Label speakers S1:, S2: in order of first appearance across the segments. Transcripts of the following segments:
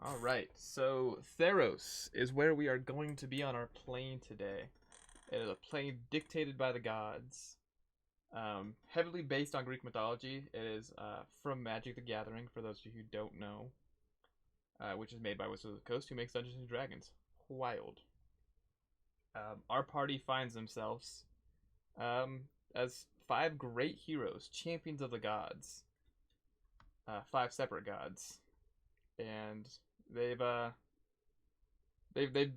S1: All right, so Theros is where we are going to be on our plane today. It is a plane dictated by the gods, heavily based on Greek mythology. It is from Magic the Gathering, for those of you who don't know, which is made by Wizards of the Coast, who makes Dungeons and Dragons. Wild. Our party finds themselves um, as five great heroes, champions of the gods, five separate gods, and they've uh, they've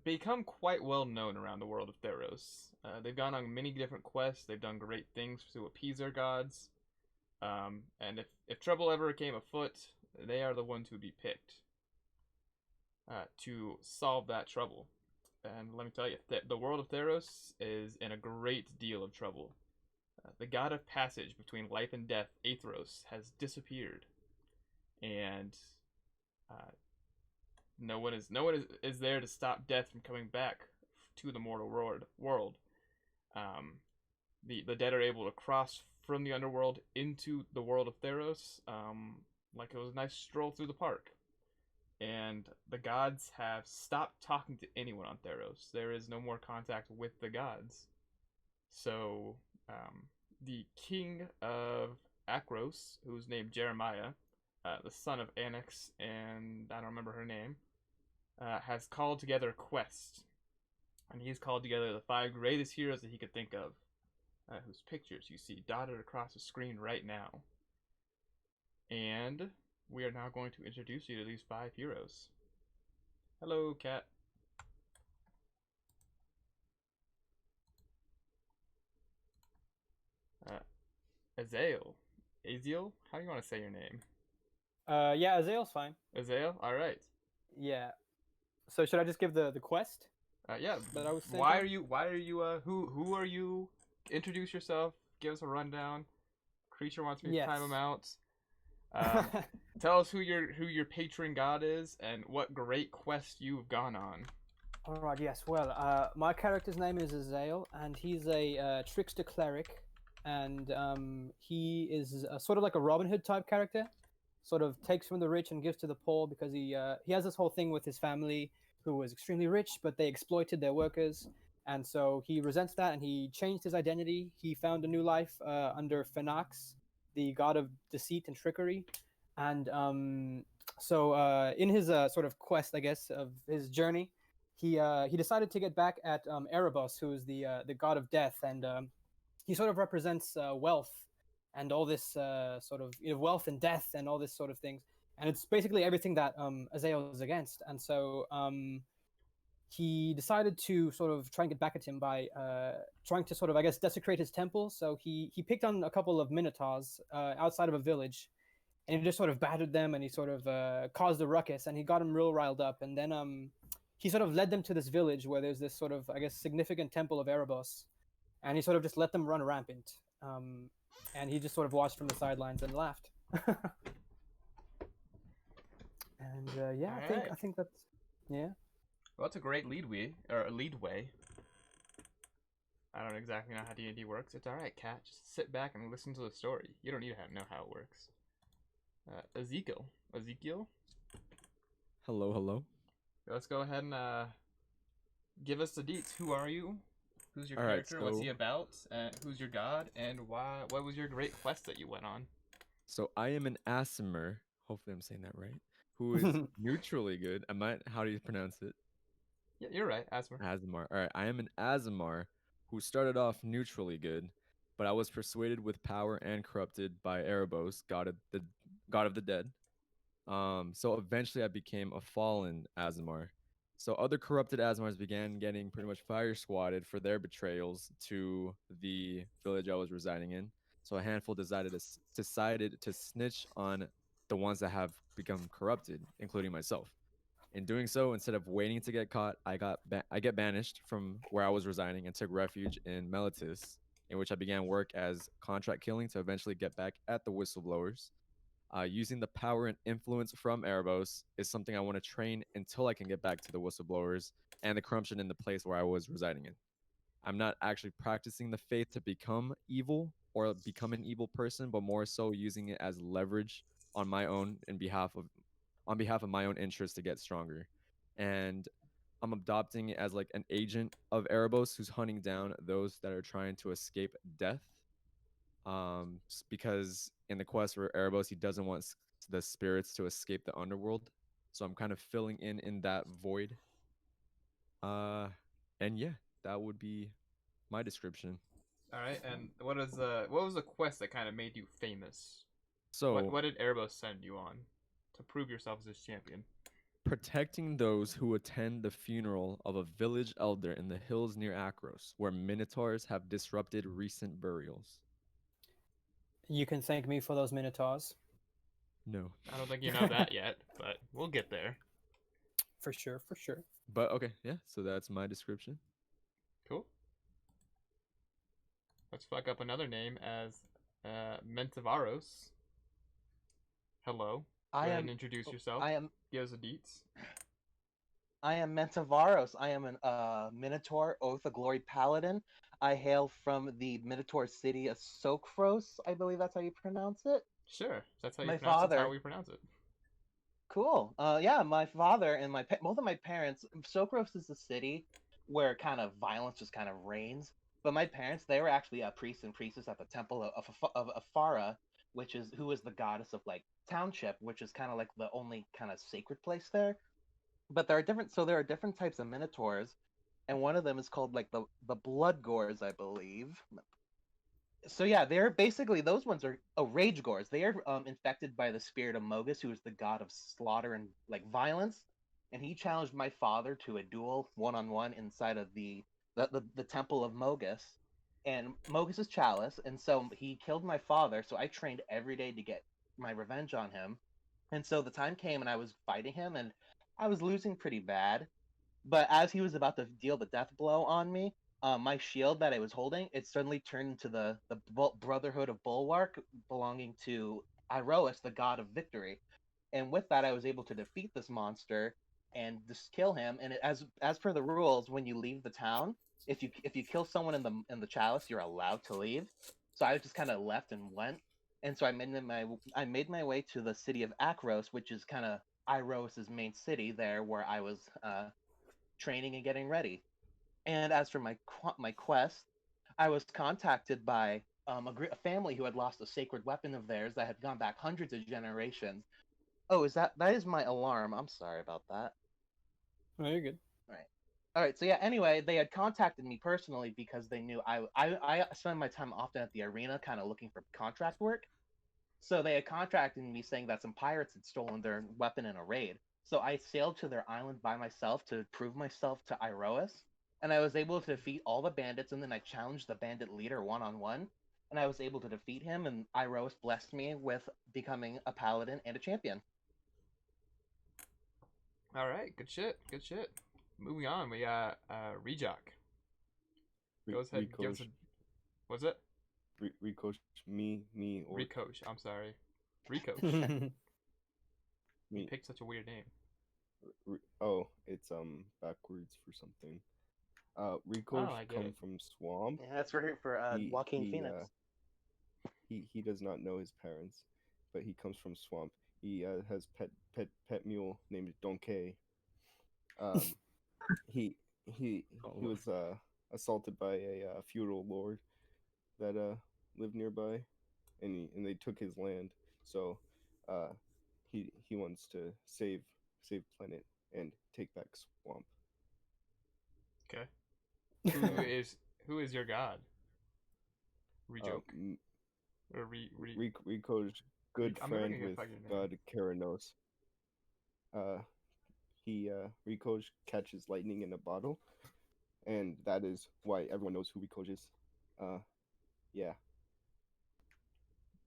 S1: become quite well known around the world of Theros. They've gone on many different quests. They've done great things to appease their gods. And if trouble ever came afoot, they are the ones who would be picked to solve that trouble. And let me tell you, the world of Theros is in a great deal of trouble. The god of passage between life and death, Atheros, has disappeared, and uh, no one is there to stop death from coming back to the mortal world. Um, the dead are able to cross from the underworld into the world of Theros, like it was a nice stroll through the park. And the gods have stopped talking to anyone on Theros. There is no more contact with the gods. So the king of Akros, who's named Jeremiah, the son of Annex, and I don't remember her name, has called together a quest. And he's called together the five greatest heroes that he could think of, whose pictures you see dotted across the screen right now. And we are now going to introduce you to these five heroes. Hello, Cat. Uh, Azael. Aziel? How do you want to say your name?
S2: Yeah, Azael's fine.
S1: Azael? Alright.
S2: Yeah. So should I just give the quest
S1: Yeah.
S2: that I was sent
S1: Why are
S2: on?
S1: you? Why are you? Who are you? Introduce yourself. Give us a rundown. Creature wants me to time him
S2: Yes.
S1: out. Um, Tell us who your patron god is and what great quest you've gone on.
S2: All right. Yes. Well, my character's name is Azael, and he's a trickster cleric, and he is sort of like a Robin Hood type character. Sort of takes from the rich and gives to the poor because he has this whole thing with his family who was extremely rich, but they exploited their workers, and so he resents that, and he changed his identity. He found a new life under Phenax, the god of deceit and trickery, and in his sort of quest, I guess, of his journey, he decided to get back at Erebos, who is the god of death, and he sort of represents wealth and all this sort of wealth and death and all this sort of things. And it's basically everything that Azael is against. And so he decided to sort of try and get back at him by trying to sort of, I guess, desecrate his temple. So he picked on a couple of minotaurs outside of a village, and he just sort of battered them, and he sort of caused a ruckus, and he got them real riled up. And then he sort of led them to this village where there's this sort of, I guess, significant temple of Erebos, and he sort of just let them run rampant. And he just sort of watched from the sidelines and laughed. And yeah,
S1: All
S2: I think
S1: right.
S2: I think that's yeah.
S1: Well, that's a great leadway. I don't exactly know how D&D works. It's all right, Cat. Just sit back and listen to the story. You don't need to know how it works. Ezekiel.
S3: Hello, hello.
S1: Let's go ahead and give us the deets. Who are you? Who's your
S3: All right,
S1: character? What's he
S3: so
S1: about? Who's your god? And why? What was your great quest that you went on?
S3: so I am an Aasimar. Hopefully, I'm saying that right. Who is neutrally good? Am I? How do you pronounce it?
S1: Yeah, you're right, Asmer.
S3: Aasimar. All right, I am an Aasimar who started off neutrally good, but I was persuaded with power and corrupted by Erebos, god of the dead. So eventually I became a fallen Aasimar. So other corrupted Aasimars began getting pretty much fire squatted for their betrayals to the village I was residing in. So a handful decided to snitch on the ones that have become corrupted, including myself. In doing so, instead of waiting to get caught, I get banished from where I was residing and took refuge in Melitus, in which I began work as contract killing to eventually get back at the whistleblowers. Using the power and influence from Erebos is something I want to train until I can get back to the whistleblowers and the corruption in the place where I was residing in. I'm not actually practicing the faith to become evil or become an evil person, but more so using it as leverage on my own in behalf of on behalf of my own interest to get stronger. And I'm adopting it as like an agent of Erebos who's hunting down those that are trying to escape death. Because in the quest for Erebos, he doesn't want the spirits to escape the underworld. So I'm kind of filling in that void. And yeah, that would be my description.
S1: All right, and what was the quest that kind of made you famous?
S3: So
S1: What did Erebos send you on to prove yourself as his champion?
S3: protecting those who attend the funeral of a village elder in the hills near Atheros, where minotaurs have disrupted recent burials.
S2: You can thank me for those minotaurs.
S3: No.
S1: I don't think you know that yet, but we'll get there.
S2: For sure, for sure.
S3: But okay, yeah, so that's my description.
S1: Cool. Let's fuck up another name as Mentavaros. Hello. Go ahead and introduce yourself. Give us the deets.
S4: I am Mentavaros. I am an Minotaur, Oath of Glory Paladin. I hail from the Minotaur city of Sokros. I believe that's how you pronounce it.
S1: Sure, that's how you
S4: My
S1: pronounce it.
S4: father-
S1: That's how we pronounce it.
S4: Cool. Yeah, my father and both of my parents. Sokros is a city where kind of violence just kind of reigns. But my parents, they were actually a priest and priestess at the temple of Aphara, who is the goddess of like township, which is kind of like the only kind of sacred place there. But there are different types of minotaurs, and one of them is called like the blood gores, I believe. So yeah, they're basically, those ones are rage gores. They are infected by the spirit of Mogus, who is the god of slaughter and like violence, and he challenged my father to a duel 1-on-1 inside of the temple of Mogus, and Mogus's chalice, and so he killed my father. So I trained every day to get my revenge on him, and so the time came and I was fighting him, and I was losing pretty bad. But as he was about to deal the death blow on me, my shield that I was holding, it suddenly turned into the Brotherhood of Bulwark, belonging to Iroas, the god of victory. And with that, I was able to defeat this monster and just kill him. And as per the rules, when you leave the town, if you kill someone in the chalice, you're allowed to leave. So I just kind of left and went. And so I made my way to the city of Akros, which is kind of Iroas's main city there, where I was training and getting ready. And as for my quest, I was contacted by a family who had lost a sacred weapon of theirs that had gone back hundreds of generations. Oh, that is my alarm? I'm sorry about that.
S2: No, you're good.
S4: All right. So yeah. Anyway, they had contacted me personally because they knew I spend my time often at the arena, kind of looking for contract work. So they had contacted me saying that some pirates had stolen their weapon in a raid. So I sailed to their island by myself to prove myself to Iroas, and I was able to defeat all the bandits, and then I challenged the bandit leader 1-on-1, and I was able to defeat him, and Iroas blessed me with becoming a paladin and a champion.
S1: All right, good shit, good shit. Moving on, we got Rejock. Go ahead, give us a... What's it?
S5: Ricoch, me, or
S1: Ricoch, I'm sorry. Ricoch.
S5: me.
S1: You picked such a weird name.
S5: Oh, it's backwards for something. Ricoch come from Swamp.
S4: Yeah, that's for Joaquin Phoenix.
S5: He does not know his parents, but he comes from Swamp. He has pet mule named Donkey. He was assaulted by a feudal lord that lived nearby, and they took his land. So he wants to save planet and take back Swamp.
S1: Okay. Who is your god? Rejoke. Or
S5: Rico's good friend with God Keranos. Ricoch catches lightning in a bottle, and that is why everyone knows who Ricoch is. Yeah.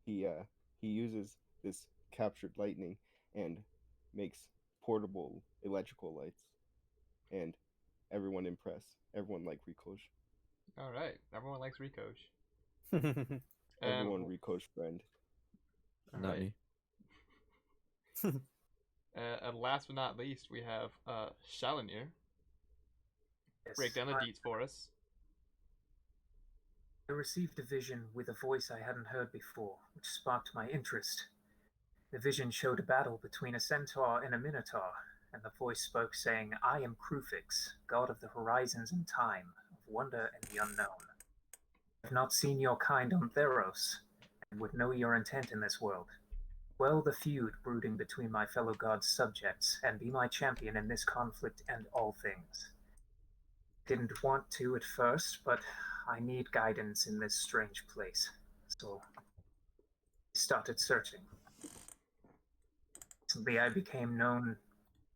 S5: He uses this captured lightning and makes portable electrical lights, and everyone impressed. Everyone liked Ricoch.
S1: All right, everyone likes Ricoch.
S5: Everyone Ricoch friend.
S3: Not me.
S1: And last but not least, we have Shalinir.
S6: Yes,
S1: Break down the deets for us.
S6: I received a vision with a voice I hadn't heard before, which sparked my interest. The vision showed a battle between a centaur and a minotaur, and the voice spoke, saying, I am Krufix, god of the horizons and time, of wonder and the unknown. I have not seen your kind on Theros, and would know your intent in this world. Quell the feud brooding between my fellow gods' subjects, and be my champion in this conflict and all things. Didn't want to at first, but I need guidance in this strange place, so I started searching. Recently I became known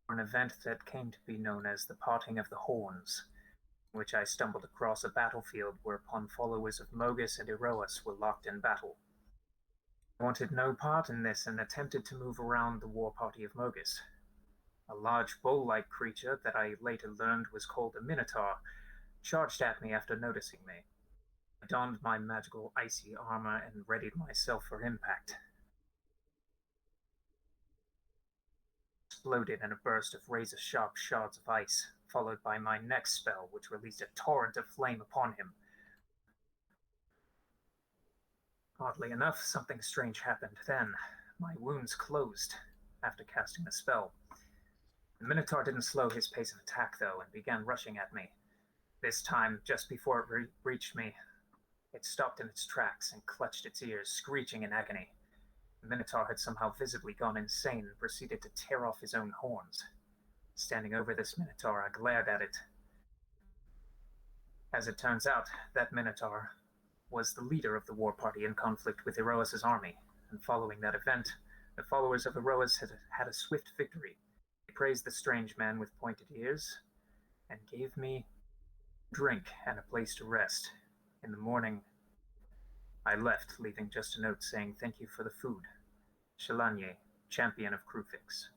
S6: for an event that came to be known as the Parting of the Horns, in which I stumbled across a battlefield whereupon followers of Mogus and Eroas were locked in battle. I wanted no part in this and attempted to move around the war party of Mogus. A large bull-like creature that I later learned was called a Minotaur charged at me after noticing me. I donned my magical icy armor and readied myself for impact. Exploded in a burst of razor-sharp shards of ice, followed by my next spell, which released a torrent of flame upon him. Oddly enough, something strange happened then. My wounds closed after casting the spell. The Minotaur didn't slow his pace of attack, though, and began rushing at me. This time, just before it reached me, it stopped in its tracks and clutched its ears, screeching in agony. The Minotaur had somehow visibly gone insane and proceeded to tear off his own horns. Standing over this Minotaur, I glared at it. As it turns out, that Minotaur was the leader of the war party in conflict with Eroas' army, and following that event, the followers of Eroas had a swift victory. They praised the strange man with pointed ears, and gave me a drink and a place to rest. In the morning, I left, leaving just a note saying thank you for the food. Shalanye, champion of Krufix.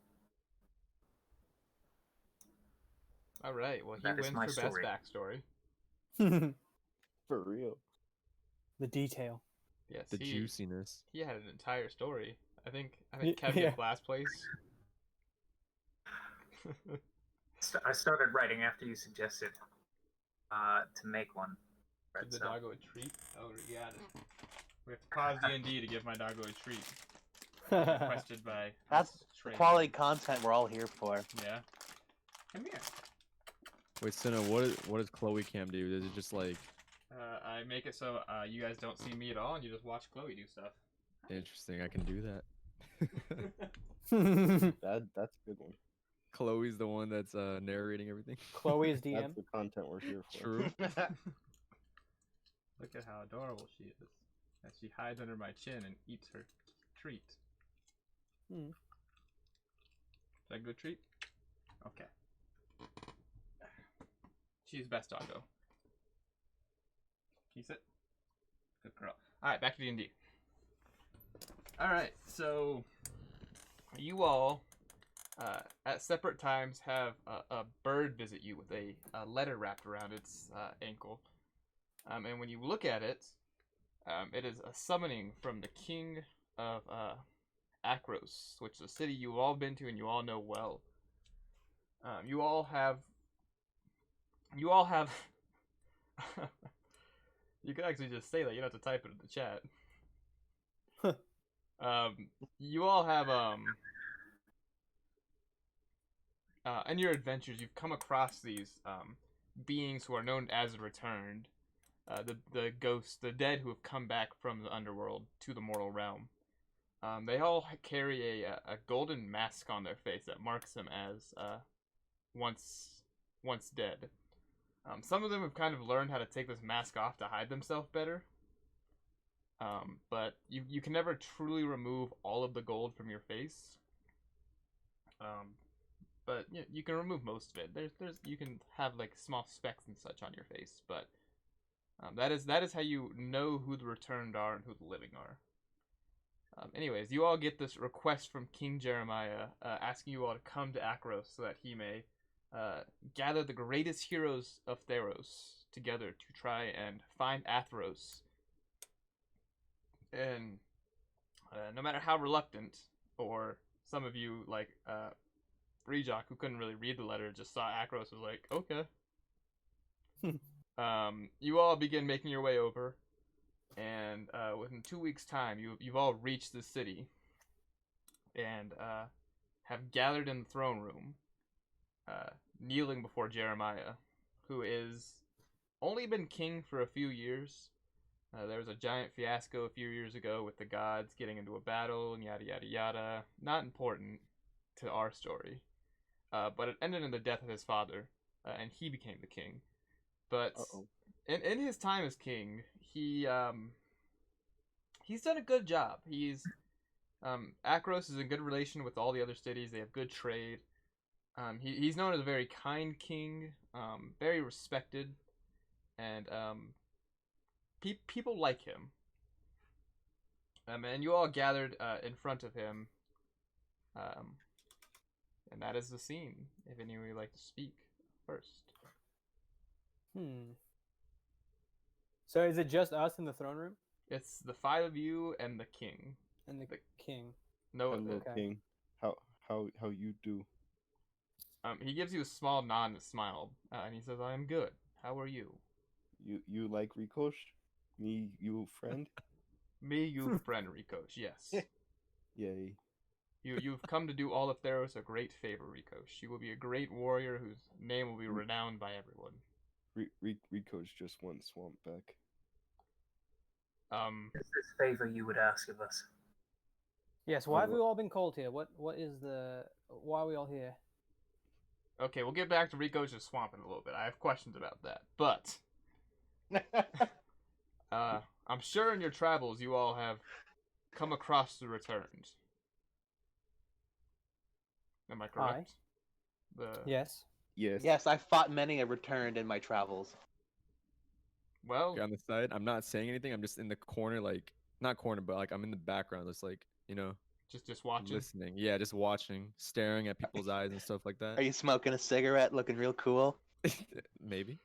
S1: All right. Well, he
S6: That is
S1: wins
S6: my
S1: for
S6: story.
S1: best backstory.
S2: The
S5: For real.
S2: detail.
S1: Yes,
S3: The
S1: he
S3: juiciness.
S1: he had an entire story. I think
S2: Y-
S1: Kev
S2: yeah.
S1: gets last place.
S6: I started writing after you suggested to make one.
S1: Give the
S6: So,
S1: doggo a treat. Oh, you got it. We have to pause D&D to give my doggo a treat. Requested by
S4: That's
S1: us trainers.
S4: quality content we're all here for.
S1: Yeah. Come here.
S3: Wait, Senna, what does Chloe Cam do? Is it just like
S1: I make it so you guys don't see me at all, and you just watch Chloe do stuff.
S3: interesting? I can do that.
S5: That's a good one.
S3: Chloe's the one that's narrating everything.
S2: Chloe is
S5: That's
S2: DM.
S5: the content we're here for.
S3: True.
S1: Look at how adorable she is. As she hides under my chin and eats her treat.
S2: Hmm.
S1: Is that a good treat? Okay. She's best doggo. Can you sit? Good girl. Alright, back to D&D. Alright, so you all at separate times have a bird visit you with a letter wrapped around its ankle. And when you look at it, it is a summoning from the king of Atheros, which is a city you've all been to and you all know well. You all have. You can actually just say that. You don't have to type it in the chat. You all have in your adventures, you've come across these beings who are known as the Returned. The ghosts, the dead who have come back from the underworld to the mortal realm. They all carry a golden mask on their face that marks them as once dead. Some of them have kind of learned how to take this mask off to hide themselves better. But you can never truly remove all of the gold from your face. But you can remove most of it. There's you can have like small specks and such on your face, but that is how you know who the returned are and who the living are. Anyways, you all get this request from King Jeremiah asking you all to come to Atheros so that he may gather the greatest heroes of Theros together to try and find Atheros. And no matter how reluctant, or some of you like Rejock, who couldn't really read the letter, just saw Atheros, was like, okay. You all begin making your way over, and within 2 weeks' time, you've all reached the city. and have gathered in the throne room, kneeling before Jeremiah, who is only been king for a few years. There was a giant fiasco a few years ago with the gods getting into a battle and yada yada yada. Not important to our story, but it ended in the death of his father, and he became the king. But in his time as king, he's done a good job. Atheros is in good relation with all the other cities. They have good trade. He's known as a very kind king, very respected, and people like him. And you all gathered in front of him, and that is the scene. If anyone would like to speak first.
S2: So is it just us in the throne room
S1: It's the five of you and the king.
S2: and the king?
S1: No,
S5: Hello,
S2: Okay.
S5: King. How you do?
S1: he gives you a small nod and a smile, and he says, "I am good. How are you?"
S5: You like Rikosh? Me, you friend?
S1: Me, you friend, Rikosh. Yes.
S5: Yay.
S1: You've come to do all of Theros a great favor, Rikosh. You will be a great warrior whose name will be renowned by everyone.
S5: Rikosh just wants Swamp back.
S6: Is this favor you would ask of us?
S2: Yes. Why have we all been called here? What is the? Why are we all here?
S1: Okay, we'll get back to Rikosh's swamp in a little bit. I have questions about that, but I'm sure in your travels you all have come across the returned. Am I correct?
S2: Yes.
S5: Yes.
S4: Yes, I fought many a returned in my travels.
S1: Well,
S3: On the side, I'm not saying anything. I'm just in the corner, like not corner, but like I'm in the background, just like
S1: just watching.
S3: listening. Yeah, just watching, staring at people's eyes and stuff like that.
S4: Are you smoking a cigarette, looking real cool?
S3: Maybe.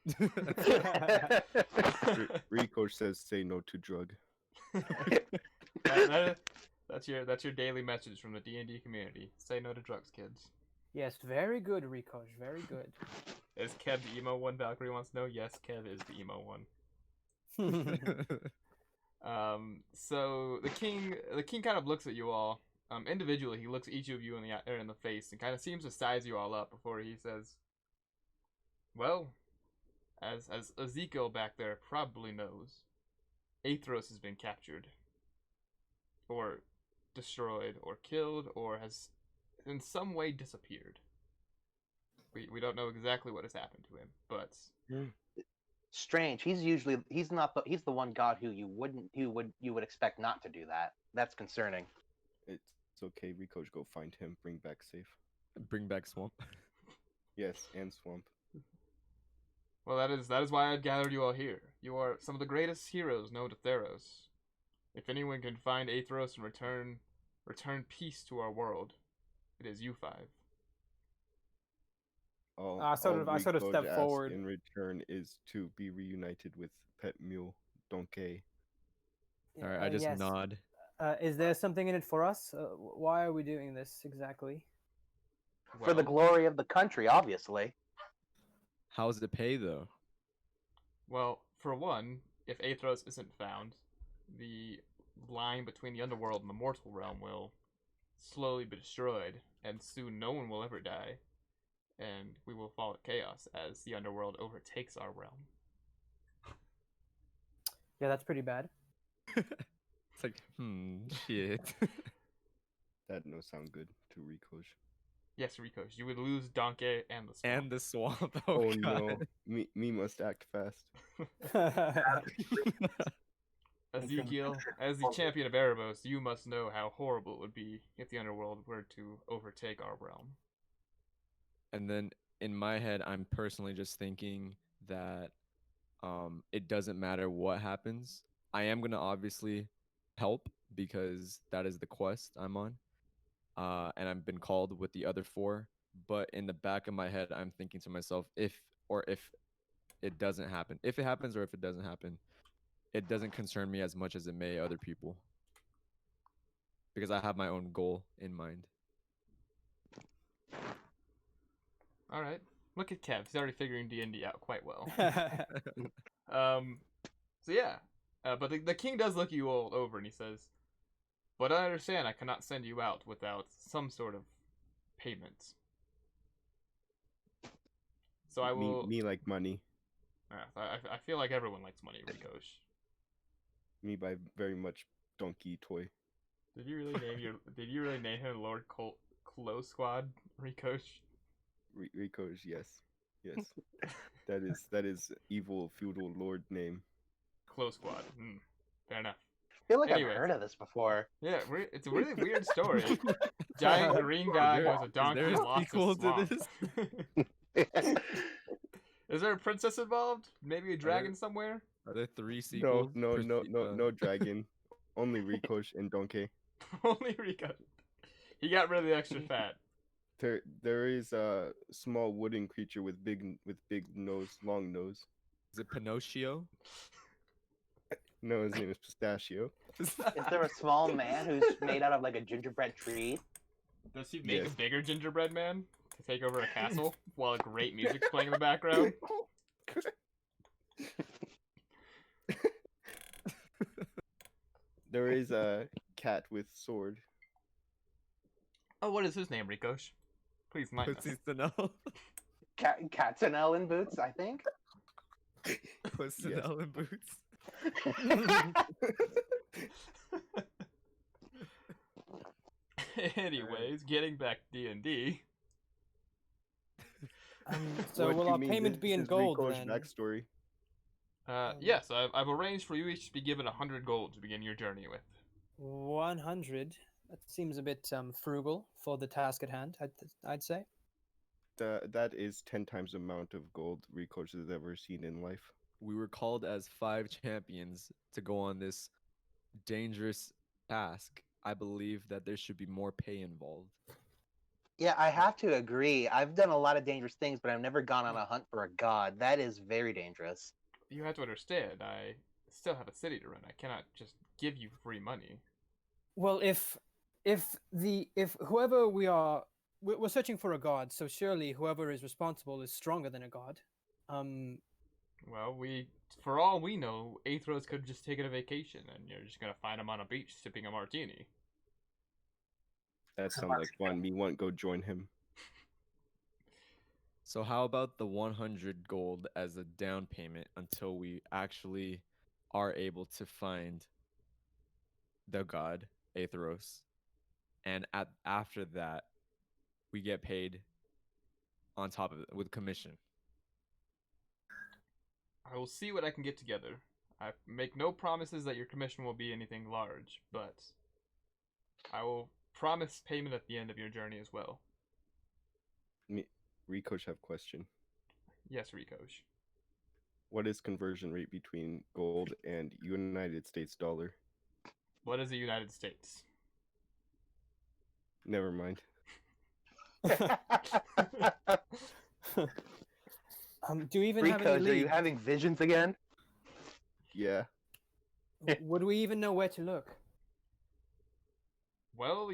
S5: Rikosh says say no to drug.
S1: That's your daily message from the D&D community. Say no to drugs, kids.
S2: Yes. Very good, Rikosh. Very good.
S1: Is Kev the emo one? Valkyrie wants to know. Yes, Kev is the emo one. So the king kind of looks at you all. Individually, he looks at each of you in the face and kind of seems to size you all up before he says, "Well, as Ezekiel back there probably knows, Atheros has been captured, or destroyed, or killed, or has in some way disappeared. We don't know exactly what has happened to him, but
S4: Strange. He's the one god who you would expect not to do that. That's concerning.
S5: It's okay, Rikosh. Go find him. Bring back safe.
S3: Bring back Swamp.
S5: Yes, and Swamp.
S1: well, that is why I've gathered you all here. You are some of the greatest heroes known to Theros. If anyone can find Atheros and return peace to our world, it is you five."
S2: I sort of
S5: Rikosh
S2: step
S5: asks
S2: forward.
S5: in return is to be reunited with pet mule Donkey.
S3: All right, I just
S2: yes.
S3: nod.
S2: Is there something in it for us? Why are we doing this exactly?
S4: For the glory of the country, obviously.
S3: How's the pay though?
S1: Well, for one, if Atheros isn't found, the line between the underworld and the mortal realm will slowly be destroyed, and soon no one will ever die, and we will fall at chaos as the underworld overtakes our realm.
S2: Yeah, that's pretty bad.
S3: It's like, shit.
S5: That no sound good to Rikosh.
S1: Yes, Rikosh, you would lose Donkey and the swamp.
S3: And the swamp.
S5: Oh
S3: God.
S5: no, me must act fast.
S1: Ezekiel, as the champion of Erebos, you must know how horrible it would be if the underworld were to overtake our realm.
S3: And then in my head, I'm personally just thinking that it doesn't matter what happens. I am going to obviously help because that is the quest I'm on. And I've been called with the other four. But in the back of my head, I'm thinking to myself, if it doesn't happen, if it happens or if it doesn't happen, it doesn't concern me as much as it may other people. Because I have my own goal in mind.
S1: All right. Look at Kev. He's already figuring D&D out quite well. So yeah. But the king does look you all over and he says, But I understand I cannot send you out without some sort of payment. So I will.
S5: Me like money.
S1: I feel like everyone likes money, Rikosh.
S5: Me by very much donkey toy.
S1: Did you really name him Lord Close Squad, Rikosh?
S5: Rico's, yes. Yes. that is evil feudal lord name.
S1: Close Squad. Fair enough.
S4: I feel like
S1: Anyways.
S4: I've heard of this before.
S1: Yeah, it's a really weird story. Giant green guy who has a donkey
S3: there
S1: and
S3: a
S1: lost
S3: sequel
S1: his
S3: to
S1: swamp.
S3: this?
S1: Is there a princess involved? Maybe a dragon somewhere?
S3: Are there 3
S5: No,
S3: sequels?
S5: no dragon. Only Ricosh and Donkey.
S1: Only Rico. He got rid of the extra fat.
S5: There is a small wooden creature with big nose, long nose.
S3: Is it Pinocchio?
S5: No, his name is Pistachio.
S4: Is there a small man who's made out of like a gingerbread tree?
S1: Does he make
S5: Yes.
S1: a bigger gingerbread man to take over a castle while a great music's playing in the background?
S5: There is a cat with sword.
S1: Oh, what is his name, Rikosh? Please enlighten us.
S3: Pussy to know.
S4: Catanel in boots, I think.
S3: Pussy
S5: Yes.
S3: in boots.
S1: Anyways, getting back D&D.
S2: So
S5: What
S2: will
S5: do you
S2: our
S5: mean?
S2: payment be
S5: This
S2: in
S5: is
S2: gold
S5: Rico's
S2: then?
S5: backstory.
S1: Yes, I've arranged for you each to be given 100 gold to begin your journey with.
S2: 100. That seems a bit frugal for the task at hand. I'd say.
S5: That is 10 times the amount of gold Rico's has ever seen in life.
S3: We were called as 5 champions to go on this dangerous task. I believe that there should be more pay involved.
S4: Yeah, I have to agree. I've done a lot of dangerous things, but I've never gone on a hunt for a god. That is very dangerous.
S1: You have to understand, I still have a city to run. I cannot just give you free money.
S2: Well, if whoever we're searching for a god, so surely whoever is responsible is stronger than a god.
S1: Well, for all we know, Atheros could have just taken a vacation, and you're just gonna find him on a beach sipping a martini.
S5: That sounds like fun. Me want go join him.
S3: So how about the 100 gold as a down payment until we actually are able to find the god Atheros, and after that we get paid on top of it with commission.
S1: I will see what I can get together. I make no promises that your commission will be anything large, but I will promise payment at the end of your journey as well.
S5: Rico's have question.
S1: Yes, Rikosh.
S5: What is conversion rate between gold and United States dollar?
S1: What is the United States?
S5: Never mind.
S2: Do we even have any
S4: Rico's, are you
S2: leads?
S4: having visions again?
S5: Yeah.
S2: Would we even know where to look?
S1: Well,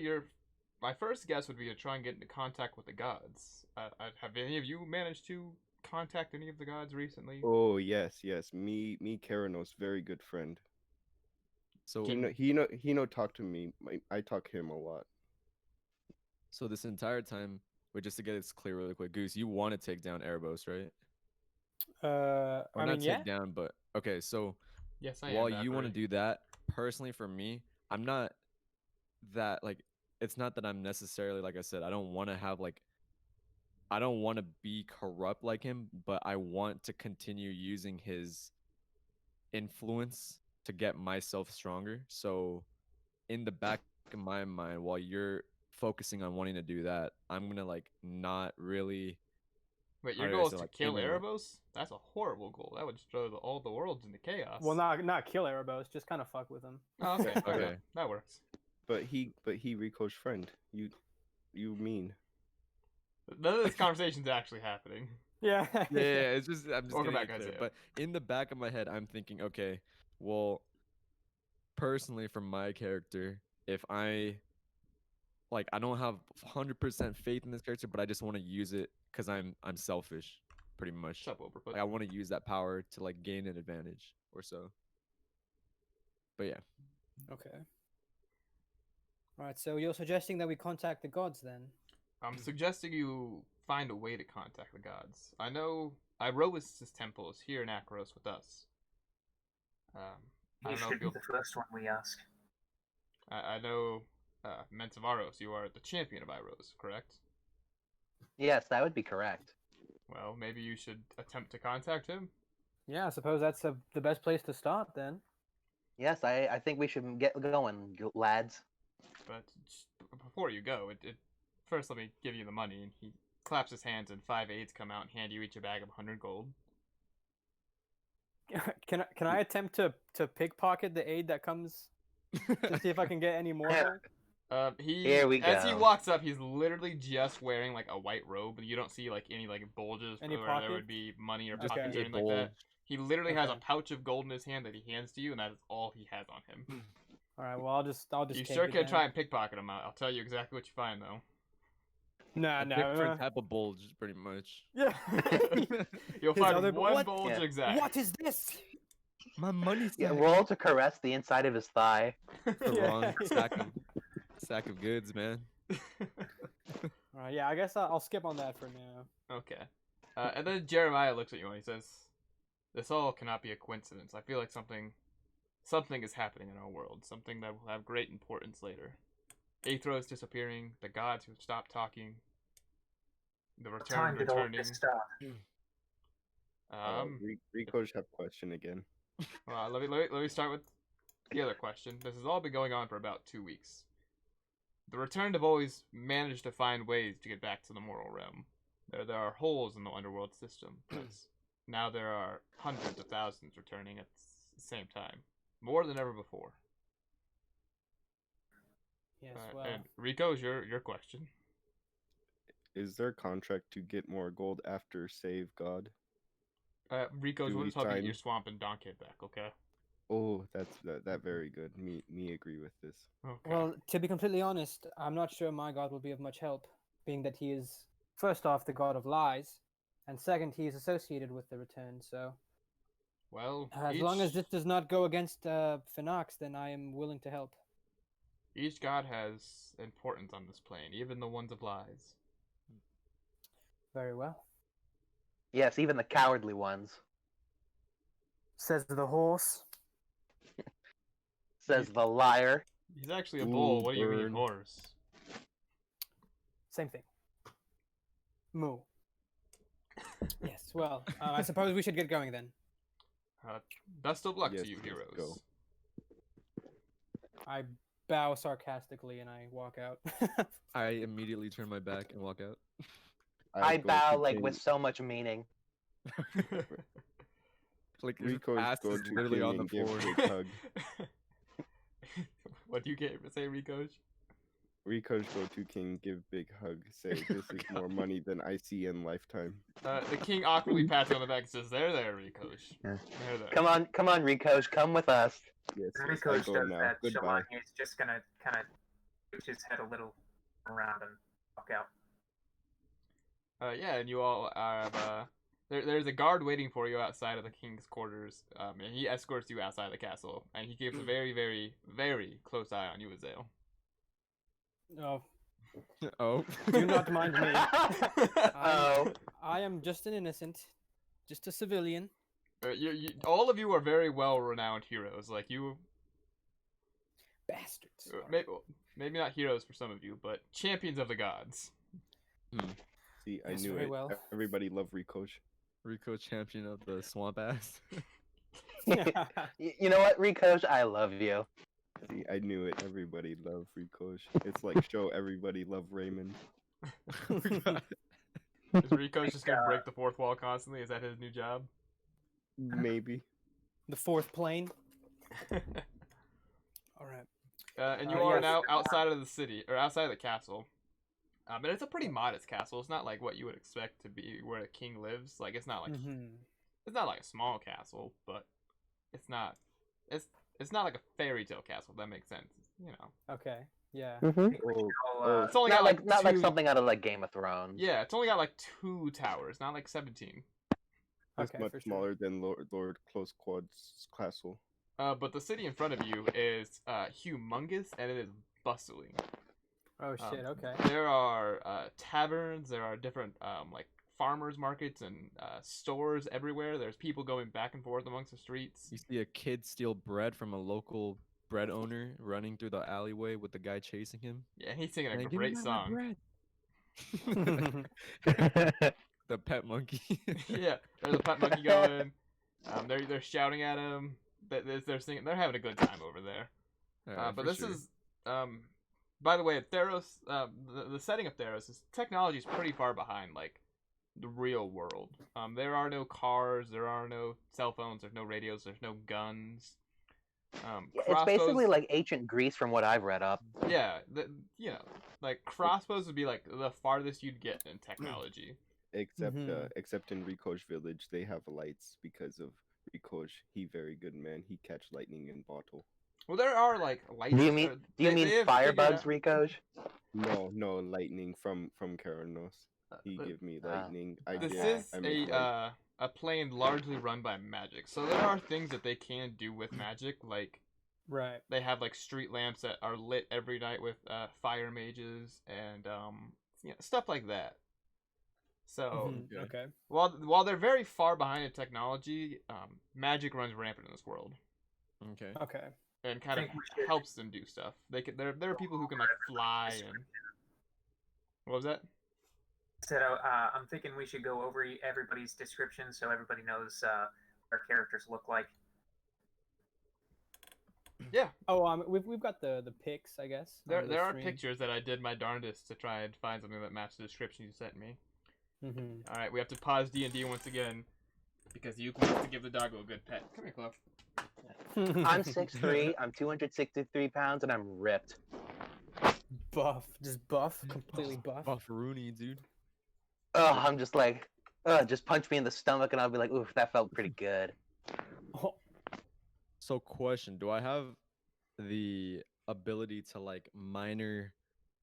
S1: my first guess would be to try and get into contact with the gods. Have any of you managed to contact any of the gods recently?
S5: Oh yes. Me Karanos, very good friend.
S3: So
S5: He know talk to me. I talk to him a lot.
S3: so this entire time, wait, just to get this clear really quick, Goose, you want to take down Erebos, right? Or
S2: I
S3: not
S2: mean, yeah.
S3: take down, but okay. So
S1: Yes, I am.
S3: while you want to
S1: Valkyrie.
S3: do that, personally for me, I'm not that like. It's not that I'm necessarily, like I said, I don't want to have like. I don't want to be corrupt like him, but I want to continue using his influence to get myself stronger. So, in the back of my mind, while you're focusing on wanting to do that, I'm gonna like not really.
S1: Wait,
S3: how
S1: your
S3: do I
S1: goal is
S3: say,
S1: to
S3: like,
S1: kill
S3: aim at-
S1: Erebos? That's a horrible goal. That would just throw all the worlds into chaos.
S2: Well, not kill Erebos, just kind of fuck with them.
S1: Oh, okay.
S3: Okay.
S1: Okay. That works.
S5: But he Rico's friend. You mean?
S1: None of this conversation's actually happening.
S2: Yeah.
S3: Yeah, it's just I'm just
S1: Welcome
S3: getting
S1: back,
S3: it clear.
S1: Isaiah.
S3: But in the back of my head, I'm thinking, okay, well, personally, for my character, if I don't have 100% faith in this character, but I just want to use it because I'm selfish, pretty much.
S1: Shut up, Overput.
S3: Like, I want to use that power to like gain an advantage or so. But yeah,
S2: Okay. All right, so you're suggesting that we contact the gods then?
S1: I'm suggesting you find a way to contact the gods. I know Iroas' temple is here in Atheros with us. I
S6: He
S1: don't know
S6: should
S1: if
S6: be
S1: you'll.
S6: the first one we ask.
S1: I know, Mentavaros, you are the champion of Iros, correct?
S4: Yes, that would be correct.
S1: Well, maybe you should attempt to contact him.
S2: Yeah, I suppose that's the best place to start then.
S4: Yes, I think we should get going, lads.
S1: But before you go, first let me give you the money. And he claps his hands, and 5 aides come out and hand you each a bag of 100 gold.
S2: Can I attempt to pickpocket the aid that comes to see if I can get any more?
S4: Here we
S1: As he
S4: go.
S1: walks up, he's literally just wearing like a white robe, and you don't see like any like bulges
S2: Any
S1: where there
S2: pocket?
S1: would be money or
S2: Okay.
S1: pockets or
S3: A
S1: anything like that.
S3: bulge.
S1: He literally has a
S2: Okay.
S1: pouch of gold in his hand that he hands to you, and that is all he has on him.
S2: All right, well I'll just
S1: You
S2: take
S1: sure
S2: it
S1: can
S2: then.
S1: try and pickpocket him. I'll tell you exactly what you find though.
S2: Nah,
S3: A
S2: nah.
S3: different type of bulge, pretty much.
S2: Yeah.
S1: You'll
S2: His
S1: find
S2: other-
S1: one
S2: what?
S1: bulge
S4: Yeah.
S1: exact.
S2: What is this?
S3: My money's
S4: Yeah, roll to caress the inside of his thigh.
S3: the
S2: Yeah.
S3: wrong sack of goods, man.
S2: All right, yeah, I guess I'll skip on that for now.
S1: Okay. And then Jeremiah looks at you and he says, "This all cannot be a coincidence. I feel like something is happening in our world. Something that will have great importance later. Atheros disappearing, the gods who stopped talking, the
S6: What
S1: return
S6: time did all
S1: returning.
S6: this start?
S5: Rico's have question again.
S1: Let me start with the other question. This has all been going on for about 2 weeks. The Returned have always managed to find ways to get back to the moral realm. There are holes in the underworld system, but now there are hundreds of thousands returning at the same time, more than ever before.
S2: Yes, well.
S1: And Rico's your question.
S5: Is there a contract to get more gold after save God?
S1: Rico's,
S5: Do
S1: we'll
S5: we
S1: just help you get
S5: sign-
S1: your swamp and donkey back, okay?
S5: Oh, that very good. Me agree with this.
S1: Okay.
S2: Well, to be completely honest, I'm not sure my god will be of much help, being that he is, first off, the god of lies, and second, he is associated with the return, so as long as this does not go against Phoenix, then I am willing to help.
S1: Each god has importance on this plane, even the ones of lies.
S2: Very well.
S4: Yes, even the cowardly ones.
S2: Says the horse.
S4: Says the liar.
S1: He's actually a
S5: Ooh,
S1: bull. What do you mean,
S5: burn.
S1: horse?
S2: Same thing. Moo. Yes, well, I suppose we should get going then.
S1: Best of luck
S5: Yes,
S1: to you,
S5: let's
S1: heroes.
S5: go.
S2: I bow sarcastically and I walk out.
S3: I immediately turn my back and walk out.
S4: I
S5: go
S4: bow
S5: to
S4: like
S5: King-
S4: with so much meaning.
S3: Like his
S5: Rico's
S3: ass
S5: go
S3: is
S5: to
S3: literally
S5: King
S3: on the
S5: and give
S3: floor.
S5: big hug.
S1: What do you say, Rico's?
S5: Rico's go to King, give big hug, say this is more money than I see in lifetime.
S1: The king awkwardly pats you on the back and says, there, Rico's.
S4: Yeah.
S1: There.
S4: Come on, Rico's, come with us.
S5: Yes,
S6: When
S5: yes, I
S6: Rico's
S5: go
S6: does
S5: now.
S6: that,
S5: Goodbye.
S6: Shalani is just gonna kind of twitch his head a little around and walk out.
S1: Yeah, and you all are. There's a guard waiting for you outside of the king's quarters, and he escorts you outside the castle, and he keeps a very, very, very close eye on you, Azael.
S2: Oh,
S3: Oh.
S2: do not mind me.
S4: Oh.
S2: I am just an innocent, just a civilian.
S1: All of you are very well-renowned heroes. Like you,
S2: Bastards.
S1: maybe not heroes for some of you, but champions of the gods.
S5: See, I
S2: Yes,
S5: knew
S2: very
S5: it.
S2: well.
S5: Everybody love Rico's.
S3: Rico champion of the swamp ass.
S4: You know what, Rico's? I love you.
S5: See, I knew it. Everybody love Rico's. It's like show everybody love Raymond.
S1: Is Rico's just gonna break the fourth wall constantly? Is that his new job?
S5: Maybe.
S2: The fourth plane. All right.
S1: And you
S2: Uh,
S1: are
S2: yes.
S1: now outside of the city, or outside of the castle. But it's a pretty modest castle. It's not like what you would expect to be where a king lives. Like it's not like it's not like a small castle, but it's not like a fairy tale castle. If that makes sense, you know.
S2: Okay. Yeah.
S5: Oh,
S1: It's only
S4: Not
S1: got
S4: like not like
S1: two-
S4: something out of like Game of Thrones.
S1: Yeah, it's only got like 2 towers, not like 17.
S5: that's
S2: Okay,
S5: much
S2: for sure.
S5: smaller than Lord Close Quad's castle.
S1: But the city in front of you is humongous, and it is bustling.
S2: Oh shit. Okay.
S1: There are taverns. There are different like farmers markets and stores everywhere. There's people going back and forth amongst the streets.
S3: You see a kid steal bread from a local bread owner running through the alleyway with the guy chasing him.
S1: Yeah, he's singing a
S3: Man, give me
S1: great
S3: my
S1: song.
S3: bread. The pet monkey.
S1: Yeah, there's a pet monkey going. They're shouting at him. They're singing. They're having a good time over there.
S3: Alright,
S1: But
S3: for
S1: this
S3: sure.
S1: is by the way, Theros. The setting of Theros is technology is pretty far behind like the real world. There are no cars. There are no cell phones. There's no radios. There's no guns.
S4: It's basically
S1: Crossbows-
S4: like ancient Greece from what I've read up.
S1: yeah, like crossbows would be like the farthest you'd get in technology.
S5: Except in Rikosh village, they have lights because of Rikosh. He very good man. He catch lightning in bottle.
S1: Well, there are like lights.
S4: Do you mean
S1: they have figured
S4: firebugs,
S1: out-
S4: Rikoj?
S5: No, lightning from Karanos. He
S1: but
S5: give me lightning.
S1: This
S5: I
S1: is
S5: make light.
S1: a plane largely run by magic, so there are things that they can do with magic, like
S2: Right.
S1: they have like street lamps that are lit every night with fire mages and stuff like that. So
S2: Mhm, Okay.
S1: while they're very far behind in technology, magic runs rampant in this world
S3: Okay.
S2: Okay.
S1: and kind of
S6: Think we should-
S1: helps them do stuff. There are people who can like fly and what was that?
S6: So I'm thinking we should go over everybody's description so everybody knows what our characters look like.
S1: Yeah,
S2: Oh, we've got the pics, I guess.
S1: there
S2: on the
S1: are
S2: stream.
S1: pictures that I did my darndest to try and find something that matched the description you sent me.
S2: Mhm.
S1: All right, we have to pause D&D once again because you wants to give the doggo a good pet. Come here, Clove.
S4: I'm 6'3", I'm 263 pounds, and I'm ripped.
S2: buff, just buff, completely buff.
S3: Bufferoonie, dude.
S4: Oh, I'm just like, just punch me in the stomach, and I'll be like, oof, that felt pretty good.
S2: Oh,
S3: So, question: do I have the ability to like minor,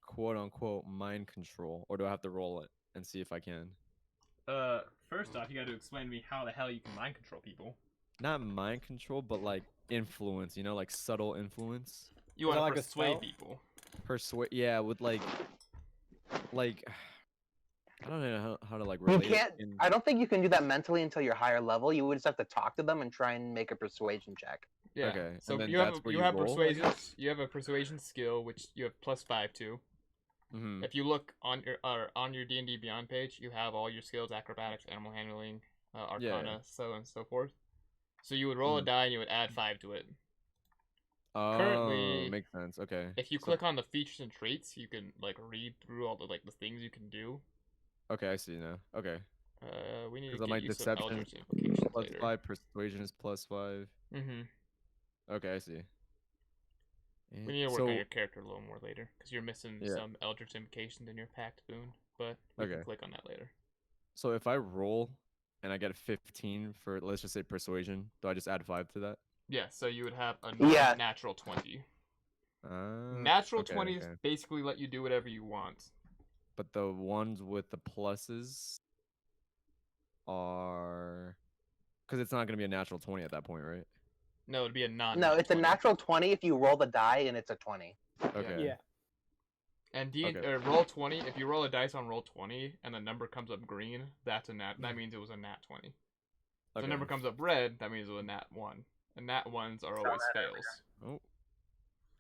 S3: quote unquote, mind control, or do I have to roll it and see if I can?
S1: First off, you got to explain to me how the hell you can mind control people.
S3: Not mind control, but like influence. You know, like subtle influence.
S1: You
S2: Is
S1: want
S2: that
S1: to
S2: like a
S1: persuade
S2: spell?
S1: people.
S3: Persuade. Yeah, with like. I don't know how to like
S4: You
S3: relate.
S4: can't.
S3: it in-
S4: I don't think you can do that mentally until you're higher level. You would just have to talk to them and try and make a persuasion check.
S1: Yeah.
S3: Okay,
S1: So
S3: and then
S1: you have
S3: that's where
S1: you
S3: you
S1: have
S3: roll, I
S1: persuasion.
S3: guess?
S1: You have a persuasion skill which you have +5 to.
S3: Mhm.
S1: If you look on your D&D Beyond page, you have all your skills: acrobatics, animal handling, arcana, so on and so forth. So you would roll a
S3: Mhm.
S1: die and you would add 5 to it.
S3: Oh,
S1: currently-
S3: makes sense. Okay.
S1: If you
S3: So-
S1: click on the features and traits, you can like read through all the the things you can do.
S3: Okay, I see now. Okay.
S1: We need to
S3: Because
S1: get
S3: I'm like
S1: you some
S3: deception
S1: Eldritch implications
S3: plus
S1: later.
S3: 5, persuasion is +5.
S1: Mm-hmm.
S3: Okay, I see.
S1: We need to work
S3: so,
S1: on your character a little more later because you're missing
S3: Yeah.
S1: some Eldritch implications in your pact boon. But we can
S3: Okay.
S1: click on that later.
S3: So if I roll and I get a 15 for, let's just say, persuasion, do I just add 5 to that?
S1: Yeah, so you would have a
S4: Yeah.
S1: natural 20.
S3: Uh,
S1: Natural
S3: okay,
S1: 20s
S3: okay.
S1: basically let you do whatever you want.
S3: But the ones with the pluses are... Because it's not going to be a natural 20 at that point, right?
S1: No, it'd be a non.
S4: No, it's a natural 20 if you roll the die and it's a 20.
S3: Okay.
S2: yeah.
S1: And
S3: Okay.
S1: roll 20. If you roll a dice on roll 20 and the number comes up green, that's a nat. That means it was a nat 20. If the
S3: Okay.
S1: number comes up red, that means it was a nat 1. And nat 1s are always fails.
S3: Oh.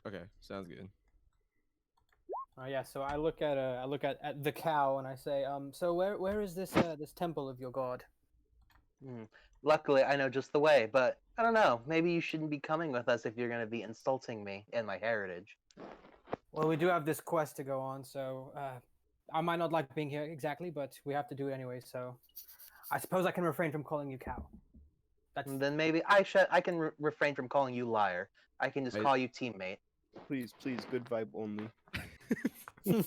S3: Okay, sounds good.
S2: Yeah. So I look at the cow and I say, so where is this this temple of your god?
S4: Luckily, I know just the way, but I don't know. Maybe you shouldn't be coming with us if you're going to be insulting me and my heritage.
S2: Well, we do have this quest to go on, so I might not like being here exactly, but we have to do it anyway. So I suppose I can refrain from calling you cow. That's
S4: And then maybe I can refrain from calling you liar. I can just
S3: Wait.
S4: call you teammate.
S5: Please, good vibe only.
S3: I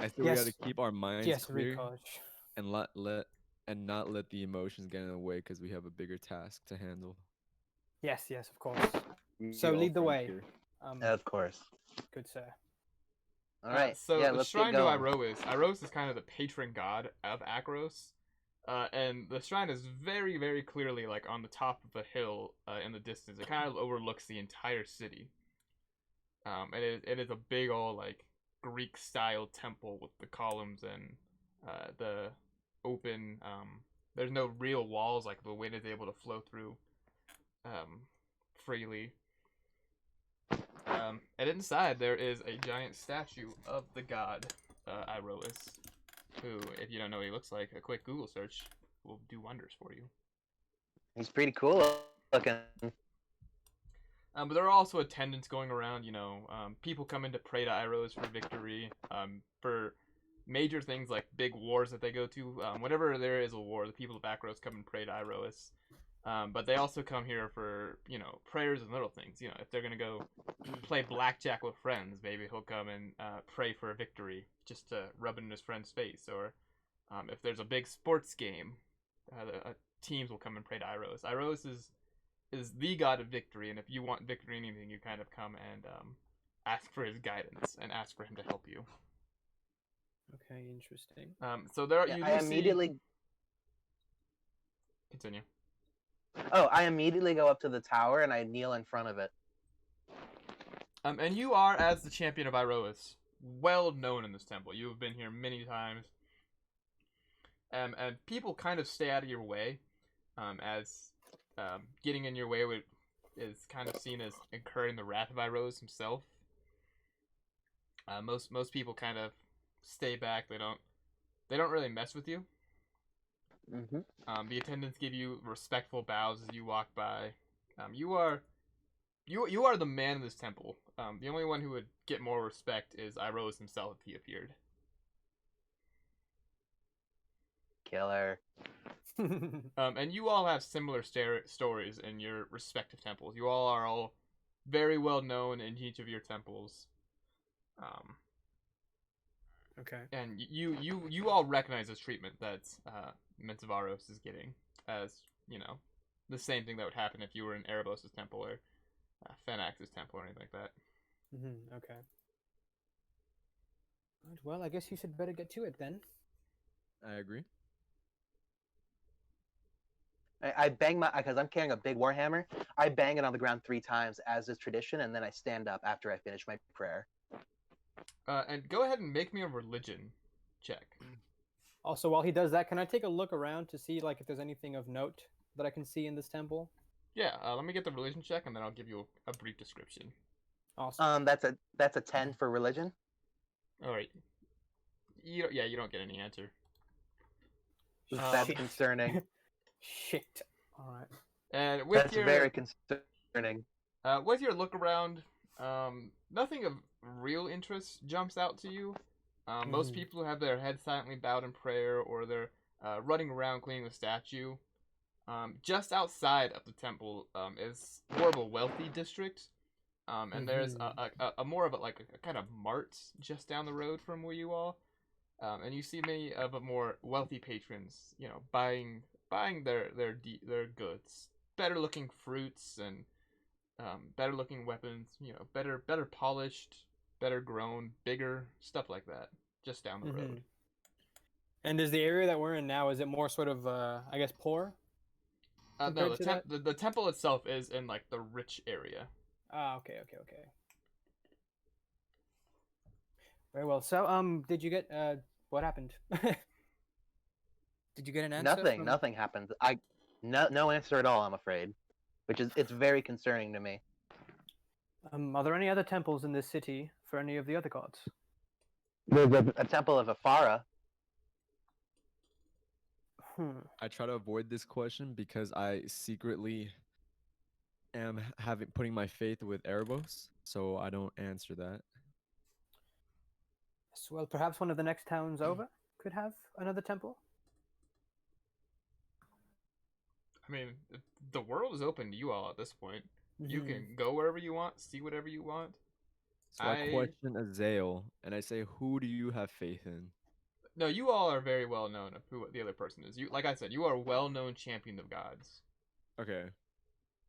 S3: think we got
S2: Yes.
S3: to keep our minds
S2: yes,
S3: clear
S2: Rikosh.
S3: and not let the emotions get in the way because we have a bigger task to handle.
S2: Yes, of course.
S5: We
S2: So
S5: all
S2: lead the
S5: friends
S2: way.
S5: here.
S4: Of course.
S2: Good sir.
S4: All right.
S1: So
S4: yeah,
S1: the
S4: let's
S1: shrine
S4: get
S1: to
S4: going.
S1: Iros is kind of the patron god of Atheros. And the shrine is very, very clearly like on the top of a hill in the distance. It kind of overlooks the entire city. It is a big old like Greek style temple with the columns and the open. There's no real walls, like the wind is able to flow through freely. And inside there is a giant statue of the god Iroas, who, if you don't know what he looks like, a quick Google search will do wonders for you.
S4: He's pretty cool looking.
S1: But there are also attendants going around. People come in to pray to Iroas for victory. For major things like big wars that they go to. Whenever there is a war, the people of Atheros come and pray to Iroas. But they also come here for, prayers and little things. If they're going to go play blackjack with friends, maybe he'll come and pray for a victory just to rub it in his friend's face. Or if there's a big sports game, teams will come and pray to Iroas. Iroas is the god of victory, and if you want victory in anything, you kind of come and ask for his guidance and ask for him to help you.
S2: Okay, interesting.
S1: So there
S4: Yeah,
S1: you
S4: I
S1: do
S4: immediately.
S1: see... Continue.
S4: Oh, I immediately go up to the tower and I kneel in front of it.
S1: And you are, as the champion of Iroas, well known in this temple. You have been here many times. And people kind of stay out of your way, as getting in your way is kind of seen as incurring the wrath of Iroas himself. Most people kind of stay back. They don't really mess with you.
S4: Mm-hmm.
S1: The attendants give you respectful bows as you walk by. You are the man in this temple. The only one who would get more respect is Iroas himself if he appeared.
S4: Killer.
S1: And you all have similar stories in your respective temples. You all are all very well known in each of your temples.
S2: Okay.
S1: And you all recognize this treatment that Mentavaros is getting as, the same thing that would happen if you were in Erebos' temple or Fenax's temple or anything like that.
S2: Okay. Right, well, I guess you should better get to it then.
S3: I agree.
S4: I bang because I'm carrying a big warhammer. I bang it on the ground 3 times as is tradition, and then I stand up after I finish my prayer.
S1: And go ahead and make me a religion check.
S2: Also, while he does that, can I take a look around to see if there's anything of note that I can see in this temple?
S1: Yeah, let me get the religion check, and then I'll give you a brief description.
S2: Awesome.
S4: That's a 10 for religion.
S1: All right. You don't get any answer.
S4: That's
S2: Shit.
S4: concerning.
S2: Shit. All right.
S1: And with
S4: That's
S1: your
S4: very concerning.
S1: with your look around, nothing of real interest jumps out to you. Most people have their heads silently bowed in prayer, or they're running around cleaning the statue. Just outside of the temple is more of a wealthy district, and there's a more of a kind of mart just down the road from where you all. And you see many of the more wealthy patrons, buying their goods, better looking fruits and better looking weapons, better polished, better grown, bigger, stuff like that, just down the road.
S2: And is the area that we're in now, is it more sort of, I guess, poor?
S1: No, the temple itself is in the rich area.
S2: Ah, okay. Very well. So, did you get, what happened? Did you get an answer?
S4: Nothing happened. No answer at all, I'm afraid. It's very concerning to me.
S2: Are there any other temples in this city for any of the other gods?
S4: There's a temple of Aphara.
S3: I try to avoid this question because I secretly am putting my faith with Erebos, so I don't answer that.
S2: Well, perhaps one of the next towns over could have another temple?
S3: Hmm.
S1: I mean, the world is open to you all at this point. You can go wherever you want, see whatever you want.
S3: So I question Azael, and I say, who do you have faith in?
S1: No, you all are very well known of who the other person is. Like I said, you are a well-known champion of gods.
S3: Okay.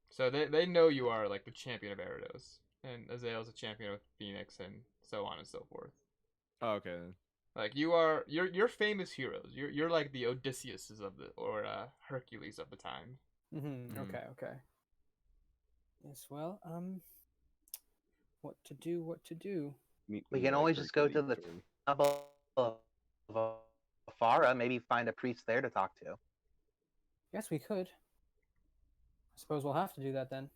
S1: So they know you are the champion of Erebos, and Azael's a champion of Phoenix, and so on and so forth.
S3: Oh, okay.
S1: You're famous heroes. You're like the Odysseus or Hercules of the time.
S2: Okay. Yes. Well, What to do? What to do?
S4: We can always just go to the temple of Afara, maybe find a priest there to talk to.
S2: Yes, we could. I suppose we'll have to do that then.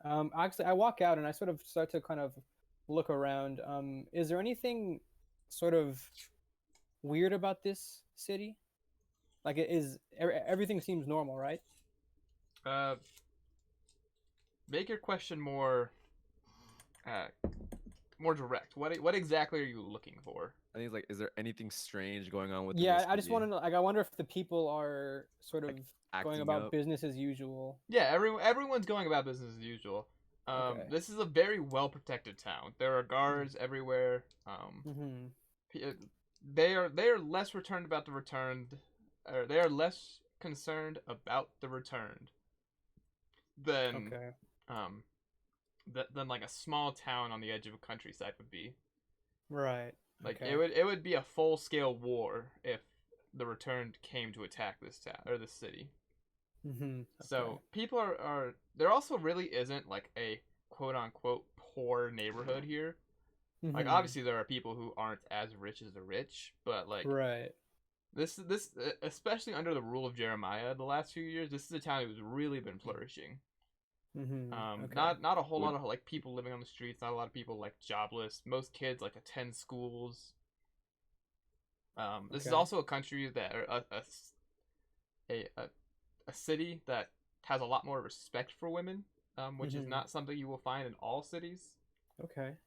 S2: Actually, I walk out and I sort of start to kind of look around. Is there anything sort of weird about this city? Like, everything seems normal, right?
S1: Make your question more direct. What exactly are you looking for?
S3: I think it's like, is there anything strange going on with?
S2: Yeah, I just want to know. Like, I wonder if the people are sort of going
S3: acting
S2: about
S3: up?
S2: business as usual.
S1: Yeah, everyone's going about business as usual.
S2: Okay.
S1: This is a very well protected town. There are guards everywhere. They are less returned about the returned, or they are less concerned about the returned than than like a small town on the edge of a countryside would be.
S2: Right.
S1: Like
S2: Okay.
S1: it would be a full scale war if the returned came to attack this town or this city. So people are there also really isn't like a quote unquote poor neighborhood here. Like obviously there are people who aren't as rich as the rich, but like
S2: right.
S1: This especially under the rule of Jeremiah the last few years, this is a town who's really been flourishing. Not a whole lot of like people living on the streets, not a lot of people like jobless. Most kids like attend schools. This is also a country that a city that has a lot more respect for women, which is not something you will find in all cities.
S2: Okay.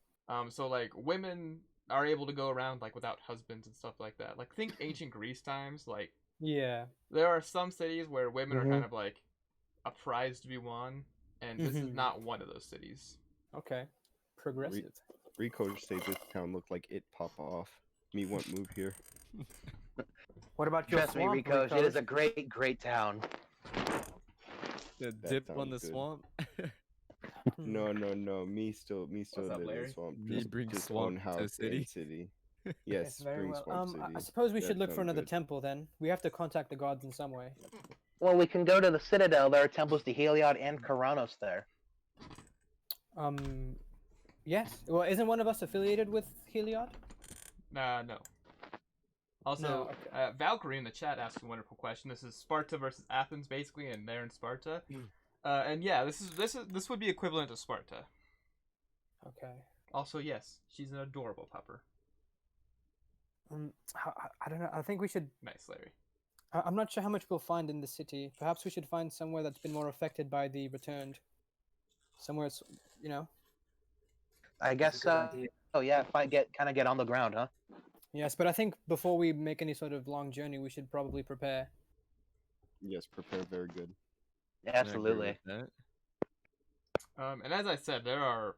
S1: So like women are able to go around like without husbands and stuff like that. Like think ancient Greece times. Like
S2: yeah,
S1: there are some cities where women are kind of like a prize to be won, and this is not one of those cities.
S2: Okay, progressive.
S5: Rico say this town looked like it pop off. Me want move here.
S2: What about your
S4: Trust me,
S2: swamp,
S4: Rico, it is a great town.
S3: The dip on the swamp.
S5: No. Me still live in the swamp.
S3: Me bring swamp
S5: house
S3: to city.
S5: City. Yes,
S2: very
S5: bring
S2: well.
S5: swamp city.
S2: I suppose we should look
S5: sounds
S2: for another
S5: good.
S2: temple then. We have to contact the gods in some way.
S4: Well, we can go to the Citadel. There are temples to Heliod and Karanos there.
S2: Yes. Well, isn't one of us affiliated with Heliod?
S1: No. Also, Valkyrie in the chat asked a wonderful question. This is Sparta versus Athens, basically, and they're in Sparta. And yeah, this would be equivalent to Sparta.
S2: Okay.
S1: Also, yes, she's an adorable pupper.
S2: I don't know. I think we should.
S1: Nice, Larry.
S2: I'm not sure how much we'll find in the city. Perhaps we should find somewhere that's been more affected by the returned. Somewhere it's,
S4: I guess. Oh yeah, get on the ground, huh?
S2: Yes, but I think before we make any sort of long journey, we should probably prepare.
S5: Yes, prepare very good.
S4: Absolutely.
S1: And as I said, there are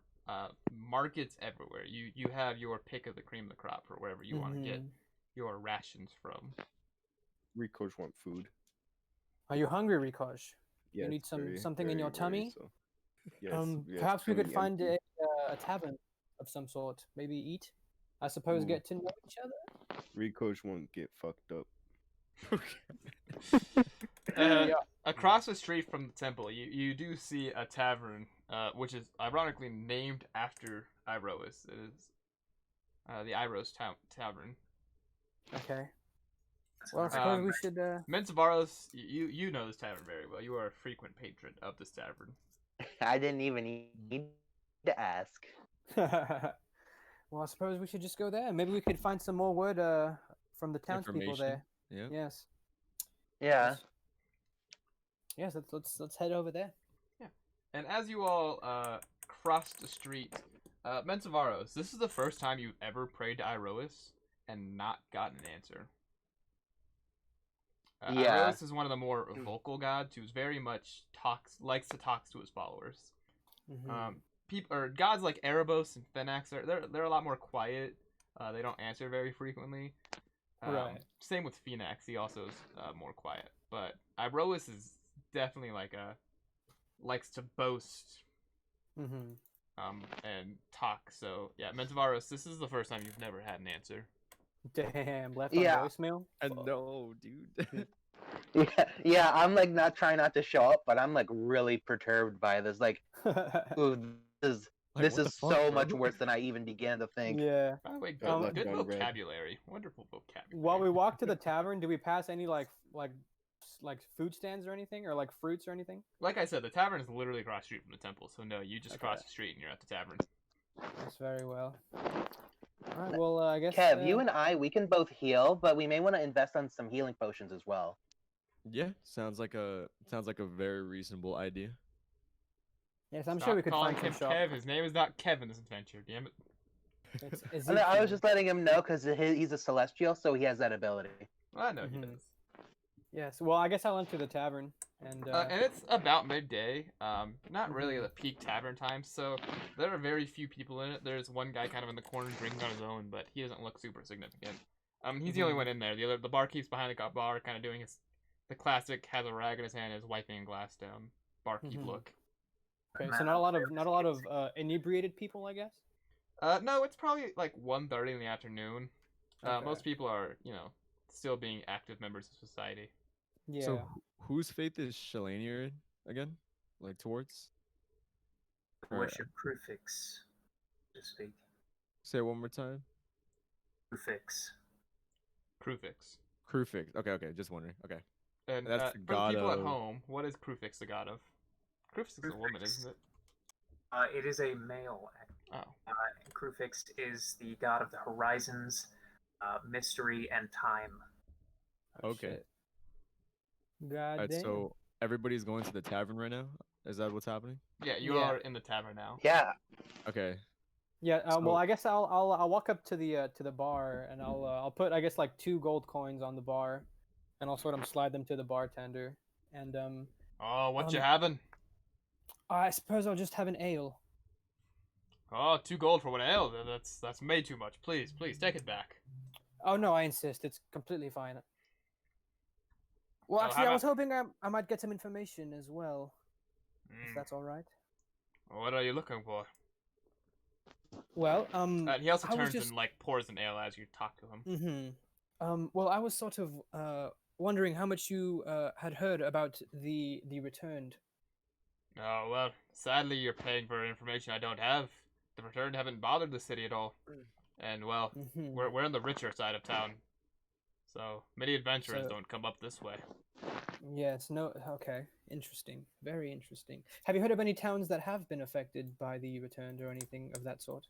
S1: markets everywhere. You have your pick of the cream of the crop for wherever you want to get your rations from.
S5: Rikosh want food.
S2: Are you hungry, Rikosh?
S5: Yes,
S2: you need something in your tummy?
S5: So. Yes,
S2: perhaps we could find
S5: empty.
S2: a tavern of some sort. Maybe eat. I suppose get to know each other.
S5: Rikosh won't get fucked up.
S1: Across the street from the temple, you do see a tavern, which is ironically named after Iroas. It is the Iros Tavern.
S2: Okay. Well, I suppose we should.
S1: Mentavaros, you know this tavern very well. You are a frequent patron of this tavern.
S4: I didn't even need to ask.
S2: Well, I suppose we should just go there. Maybe we could find some more word from the townspeople there.
S3: Yeah.
S2: Yes.
S4: Yeah.
S2: Yes. Let's head over there.
S1: Yeah. And as you all cross the street, Mentavaros, this is the first time you've ever prayed to Iroas and not gotten an answer. Iroas is one of the more vocal gods who's very much likes to talk to his followers. Gods like Erebos and Phenax, they're a lot more quiet. They don't answer very frequently.
S2: Right.
S1: Same with Phoenix, he also is more quiet. But Iroas is definitely likes to boast and talk. So yeah, Mentavaros, this is the first time you've never had an answer.
S2: Damn, left on voicemail?
S3: No, dude.
S4: Yeah, I'm not trying not to show up, but I'm really perturbed by this. Ooh,
S3: Like,
S4: This
S3: what the
S4: is
S3: fuck,
S4: so
S3: bro?
S4: much worse than I even began to think.
S2: Yeah.
S1: By the way,
S5: Got
S1: good,
S5: left
S1: good
S5: unread.
S1: vocabulary. Wonderful vocabulary.
S2: While we walked to the tavern, do we pass any like food stands or anything, or like fruits or anything?
S1: Like I said, the tavern is literally across the street from the temple, so no, you just
S2: Okay.
S1: cross the street and you're at the tavern.
S2: That's very well. All right. Well, I guess.
S4: Kev, you and I, we can both heal, but we may want to invest on some healing potions as well.
S3: Yeah, sounds like a very reasonable idea.
S2: Yes, I'm
S1: Stop
S2: sure we could
S1: calling
S2: find
S1: him
S2: some shop.
S1: Kev. His name is not Kev in this adventure. Damn it.
S2: It's
S4: I
S2: Ezekiel.
S4: was just letting him know because he's a celestial, so he has that ability.
S1: I know he
S2: Mhm.
S1: does.
S2: Yes. Well, I guess I'll enter the tavern and.
S1: And it's about midday. Not really the peak tavern time, so there are very few people in it. There's one guy kind of in the corner drinking on his own, but he doesn't look super significant. He's the only one in there. The barkeep's behind the bar, kind of doing the classic, has a rag in his hand, and is wiping a glass down. Barkeep
S2: Mhm.
S1: look.
S2: Okay, so not a lot of inebriated people, I guess.
S1: No, it's probably like 1:30 in the afternoon.
S2: Okay.
S1: Most people are, still being active members of society.
S2: Yeah.
S3: So whose faith is Shalanier in again? Like towards? Or-
S6: Worship Crufix, to speak.
S3: Say it one more time.
S6: Crufix.
S1: Crufix.
S3: Crufix. Okay, just wondering. Okay.
S1: And
S3: That's
S1: for
S3: the
S1: the
S3: god
S1: people at
S3: of-
S1: home, what is Crufix the god of? Crufix is a woman,
S6: Crufix.
S1: isn't it?
S6: It is a male.
S1: Oh.
S6: Crufix is the god of the horizons, mystery, and time.
S2: Oh,
S3: Okay.
S2: shit. God
S3: Alright,
S2: damn.
S3: so everybody's going to the tavern right now? Is that what's happening?
S1: Yeah, you
S2: Yeah.
S1: are in the tavern now.
S4: Yeah.
S3: Okay.
S2: Yeah. Well,
S3: So-
S2: I guess I'll walk up to the bar and I'll put, I guess, like 2 gold coins on the bar, and I'll sort of slide them to the bartender. And
S1: Oh, what you
S2: Um,
S1: having?
S2: I suppose I'll just have an ale.
S1: Oh, 2 gold for 1 ale. That's way too much. Please, take it back.
S2: Oh no, I insist. It's completely fine. Well,
S1: Oh,
S2: actually,
S1: how
S2: I was hoping I might get some information as well. If
S1: Mm,
S2: that's all right.
S1: What are you looking for?
S2: Well,
S1: He also
S2: I was
S1: turns
S2: just-
S1: and like pours an ale as you talk to him.
S2: Well, I was sort of wondering how much you had heard about the returned.
S1: Oh well, sadly you're paying for information I don't have. The returned haven't bothered the city at all, and well,
S2: Mhm.
S1: we're on the richer side of town, so many adventurers
S2: So-
S1: don't come up this way.
S2: Yes. No. Okay. Interesting. Very interesting. Have you heard of any towns that have been affected by the returned or anything of that sort?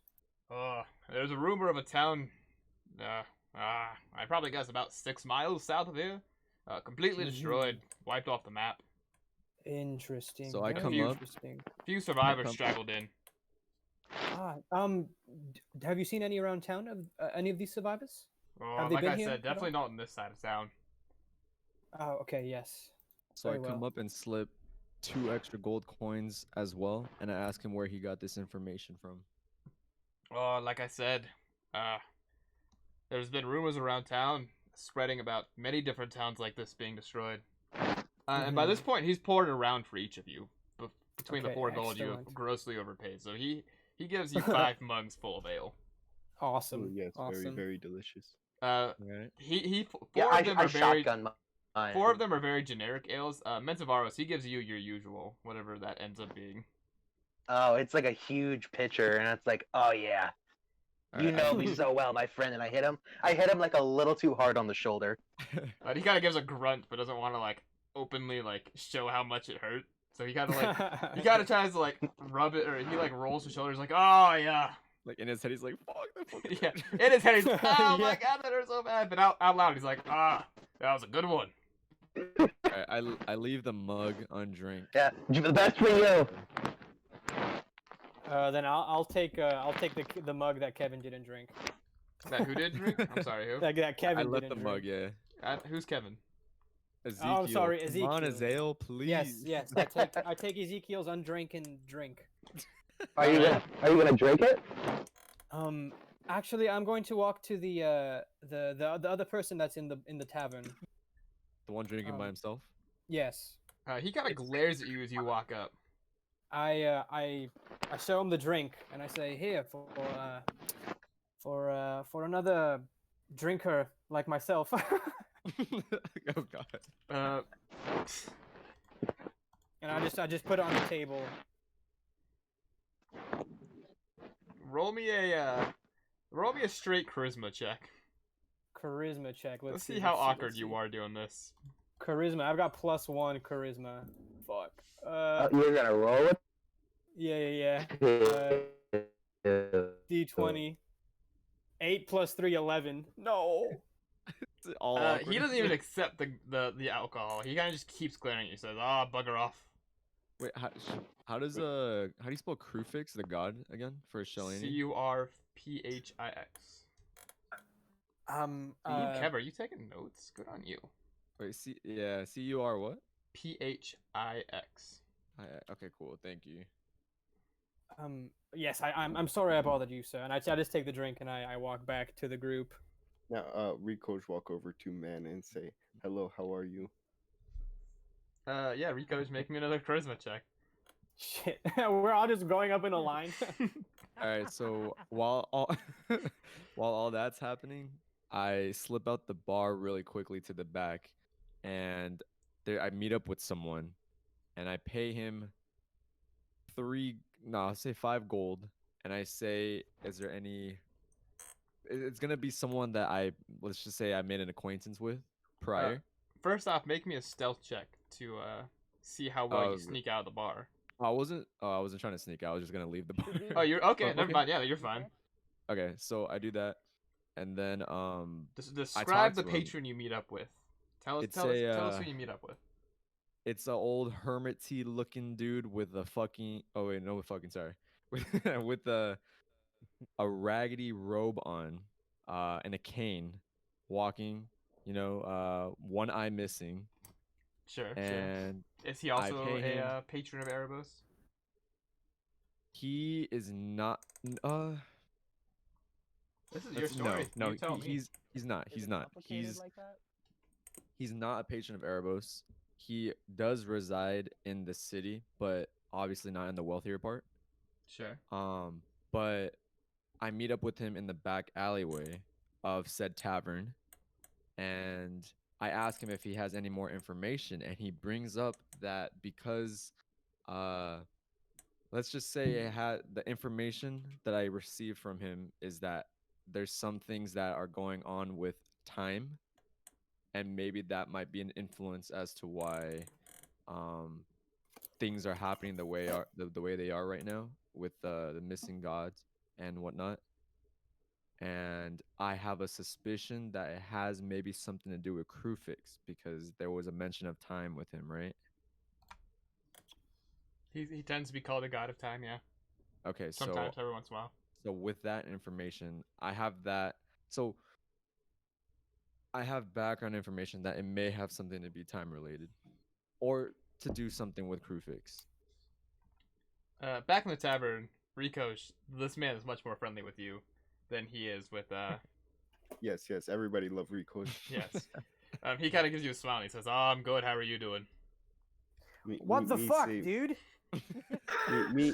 S1: There's a rumor of a town. I probably guess about 6 miles south of here, completely
S2: Mhm.
S1: destroyed, wiped off the map.
S2: Interesting.
S3: So I
S2: very
S3: come up-
S2: interesting.
S1: Few survivors
S3: come-
S1: straggled in.
S2: Have you seen any around town of any of these survivors? Have they
S1: Like
S2: been
S1: I
S2: here
S1: said,
S2: at
S1: definitely
S2: all?
S1: not on this side of town.
S2: Oh, okay. Yes.
S3: So
S2: Very
S3: I come
S2: well.
S3: up and slip 2 extra gold coins as well, and I ask him where he got this information from.
S1: Like I said, there's been rumors around town spreading about many different towns like this being destroyed. And by this point, he's poured around for each of you. Between the
S2: Okay,
S1: 4 gold, you have
S2: excellent.
S1: grossly overpaid. So he gives you 5 mugs full of ale.
S2: Awesome.
S5: Oh, yes,
S2: awesome.
S5: very, very delicious.
S3: Right?
S1: Four
S4: Yeah,
S1: of them
S4: I
S1: are very
S4: shotgun mine.
S1: 4 of them are very generic ales. Mentavaros, he gives you your usual, whatever that ends up being.
S4: Oh, it's like a huge pitcher, and it's like, oh yeah, you
S3: Alright,
S4: know me so well, my friend. And I hit him like a little too hard on the shoulder.
S1: He kind of gives a grunt, but doesn't want to like openly like show how much it hurt. So he kind of like he kind of tries to like rub it, or he like rolls his shoulders like, oh yeah,
S3: Like in his head, he's like, "Fuck that fucking."
S1: yeah. In his head, he's like, oh my
S2: Yeah.
S1: god, that hurt so bad. But out loud, he's like, that was a good one.
S3: I leave the mug undrank.
S4: Yeah, the best for you.
S2: Then I'll take the mug that Kevin didn't drink.
S1: That who did drink? I'm sorry, who?
S2: That Kevin
S3: I left
S2: didn't
S3: the mug,
S2: drink.
S3: yeah.
S1: Who's Kevin?
S3: Ezekiel.
S2: sorry,
S3: Come on,
S2: Ezekiel.
S3: Azael, please.
S2: Yes. I take Ezekiel's undrinking drink.
S4: Are you gonna drink it?
S2: Actually, I'm going to walk to the other person that's in the tavern.
S3: The one drinking by himself.
S2: Yes.
S1: He kind of glares at you as you walk up.
S2: I show him the drink and I say, "Here for another drinker like myself."
S3: Oh god.
S2: And I just put it on the table.
S1: roll me a straight charisma check.
S2: Charisma check.
S1: Let's see how awkward you are doing this.
S2: Charisma. I've got +1 charisma. Fuck.
S7: You're gonna roll it.
S2: Yeah. D20. 8 + 3, 11. No.
S3: It's all
S1: He
S3: awkward.
S1: doesn't even accept the alcohol. He kind of just keeps glaring at you. He says, "Ah, bugger off."
S3: Wait, how do you spell Crufix, the god, again, for Shellini?
S1: Curphix. Kev, are you taking notes? Good on you.
S3: Wait, C-U-R what?
S1: Phix.
S3: Okay, cool. Thank you.
S2: Yes, I'm sorry I bothered you, sir. And I just take the drink and I walk back to the group.
S5: Now, Rico's walk over to Man and say, "Hello, how are you?"
S1: Yeah, Rico's making me another charisma check.
S2: Shit, we're all just going up in a line.
S3: All right, so while all that's happening, I slip out the bar really quickly to the back, and I meet up with someone, and I pay him I'll say 5 gold, and I say, "Is there any?" It's gonna be someone that let's just say I made an acquaintance with prior.
S1: First off, make me a stealth check to see how well you sneak out of the bar.
S3: I wasn't trying to sneak out. I was just gonna leave the bar.
S1: Oh, you're okay. Never mind. Yeah, you're fine.
S3: Okay, so I do that, and then
S1: describe the patron you meet up with. Tell us who you meet up with.
S3: It's an old hermit-y looking dude with a fucking sorry, with a raggedy robe on, and a cane, walking. One eye missing.
S1: Sure.
S3: And
S1: is he also a patron of Erebos?
S3: He is not.
S1: This is your story.
S3: No,
S1: he's
S3: not. He's not. He's not a patron of Erebos. He does reside in the city, but obviously not in the wealthier part.
S1: Sure.
S3: But I meet up with him in the back alleyway of said tavern, and I ask him if he has any more information, and he brings up that because, let's just say the information that I received from him is that there's some things that are going on with time, and maybe that might be an influence as to why things are happening the way they are right now with the missing gods and whatnot. And I have a suspicion that it has maybe something to do with Crufix, because there was a mention of time with him, right?
S1: He tends to be called a god of time, yeah.
S3: Okay,
S1: sometimes every once in a while.
S3: So with that information, I have that. So I have background information that it may have something to be time related, or to do something with Crufix.
S1: Back in the tavern, this man is much more friendly with you than he is with
S5: Yes, everybody love Rico.
S1: Yes. He kind of gives you a smile and he says, "Oh, I'm good. How are you doing?"
S2: What the fuck, dude?
S5: me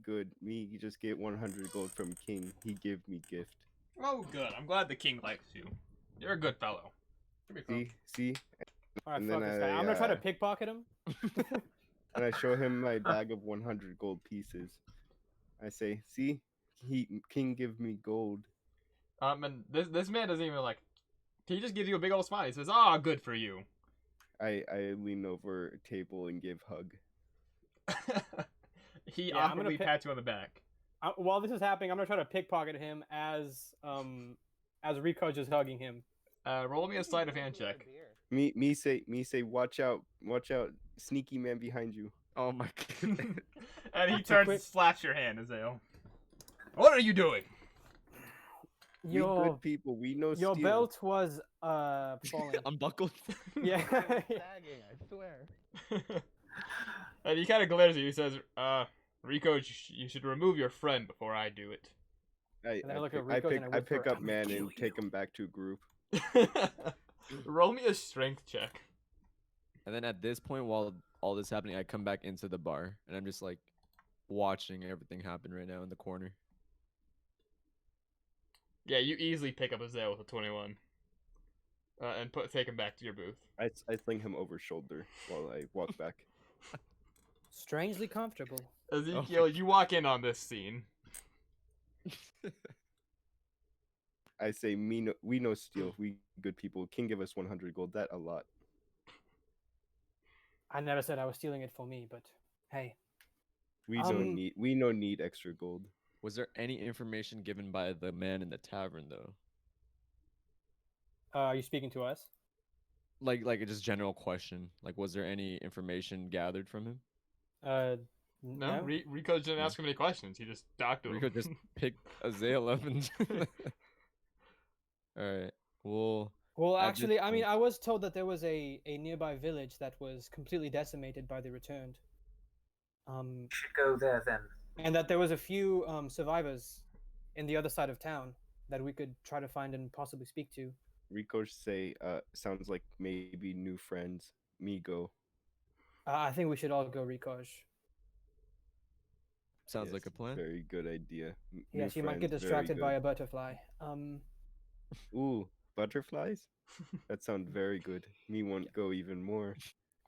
S5: good. Me just get 100 gold from King. He give me gift.
S1: Oh, good. I'm glad the king likes you. You're a good fellow.
S5: See?
S2: All right, fuck this guy. I'm gonna try to pickpocket him.
S5: And I show him my bag of 100 gold pieces. I say, "See, King give me gold."
S1: And this man doesn't even he just gives you a big old smile. He says, "Ah, good for you."
S5: I lean over a table and give hug.
S1: He awkwardly pats you on the back.
S2: While this is happening, I'm gonna try to pickpocket him as Rico's just hugging him.
S1: Roll me a sleight of hand check.
S5: Me say, watch out, sneaky man behind you.
S3: Oh my god.
S1: And he turns and slaps your hand, Azael. What are you doing?
S5: We good people. We know
S2: your
S5: steal.
S2: belt was falling.
S3: Unbuckled.
S2: Yeah.
S7: Sagging, I swear.
S1: And he kind of glares at you. He says, Rico, you should remove your friend before I do it."
S5: I pick up man and take him back to group.
S1: Roll me a strength check.
S3: And then at this point, while all this happening, I come back into the bar, and I'm just watching everything happen right now in the corner.
S1: Yeah, you easily pick up Azael with a 21. And take him back to your booth.
S5: I sling him over shoulder while I walk back.
S2: Strangely comfortable.
S1: Ezekiel, you walk in on this scene.
S5: I say we no steal. We good people. King give us 100 gold. That a lot.
S2: I never said I was stealing it for me, but hey.
S5: We no need extra gold.
S3: Was there any information given by the man in the tavern though?
S2: Are you speaking to us?
S3: Like a just general question. Like, was there any information gathered from him?
S1: No,
S2: No.
S1: Rico didn't ask him any questions. He just talked to him.
S3: Rico just picked Azale up and. All right. Well.
S2: Well,
S3: at this
S2: actually, I mean,
S3: point-
S2: I was told that there was a nearby village that was completely decimated by the returned.
S6: You should go there then.
S2: And that there was a few survivors in the other side of town that we could try to find and possibly speak to.
S5: Rico say sounds like maybe new friends. Me go.
S2: I think we should all go, Rikoj.
S3: Sounds
S5: Yes,
S3: like a plan.
S5: Very good idea.
S2: Yes,
S5: New
S2: you might get
S5: friends, very
S2: distracted by
S5: good.
S2: a butterfly.
S5: Ooh, butterflies? That sounds very good. Me want go even more.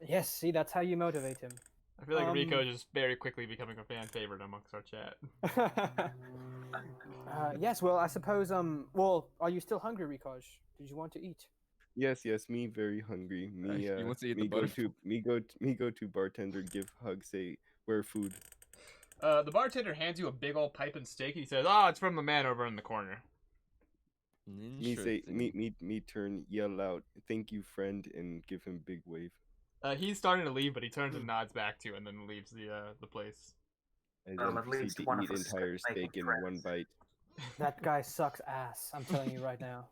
S2: Yes, see, that's how you motivate him.
S1: I feel like Rico is just very quickly becoming a fan favorite amongst our chat.
S2: Yes, well, I suppose, well, are you still hungry, Rikoj? Did you want to eat?
S5: Yes, me very hungry. Me
S3: He wants to eat
S5: me
S3: the
S5: go
S3: butterfly.
S5: to me go to bartender, give hug, say where food.
S1: The bartender hands you a big old pipe and steak. He says, "Oh, it's from the man over in the corner."
S5: Me say me turn yell out, thank you friend, and give him big wave.
S1: He's starting to leave, but he turns and nods back to you, and then leaves the place.
S5: And
S6: Well,
S5: then
S6: at
S5: proceed
S6: least
S5: to
S6: one
S5: eat
S6: of us is
S5: entire
S6: making
S5: steak in one
S6: friends.
S5: bite.
S2: That guy sucks ass. I'm telling you right now.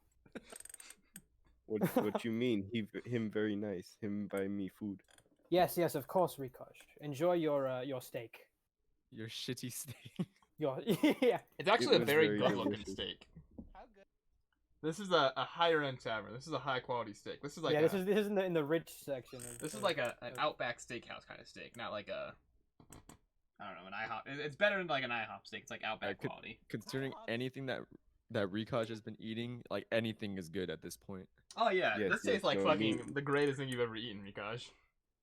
S5: What you mean? Him very nice. Him buy me food.
S2: Yes, of course, Rikoj. Enjoy your steak.
S3: Your shitty steak.
S2: Your yeah.
S1: It's actually a
S5: was
S1: very
S5: very
S1: good-looking
S5: delicious.
S1: steak. This is a higher-end tavern. This is a high-quality steak. This is like
S2: This is in the rich section.
S1: This is like an Outback Steakhouse kind of steak, not like a, I don't know, an IHOP. It's better than like an IHOP steak. It's like Outback quality.
S3: Considering anything that Rikaj has been eating, like anything is good at this point.
S1: Oh yeah,
S5: Yes,
S1: this tastes like
S5: no,
S1: fucking
S5: me-
S1: the greatest thing you've ever eaten, Rikaj.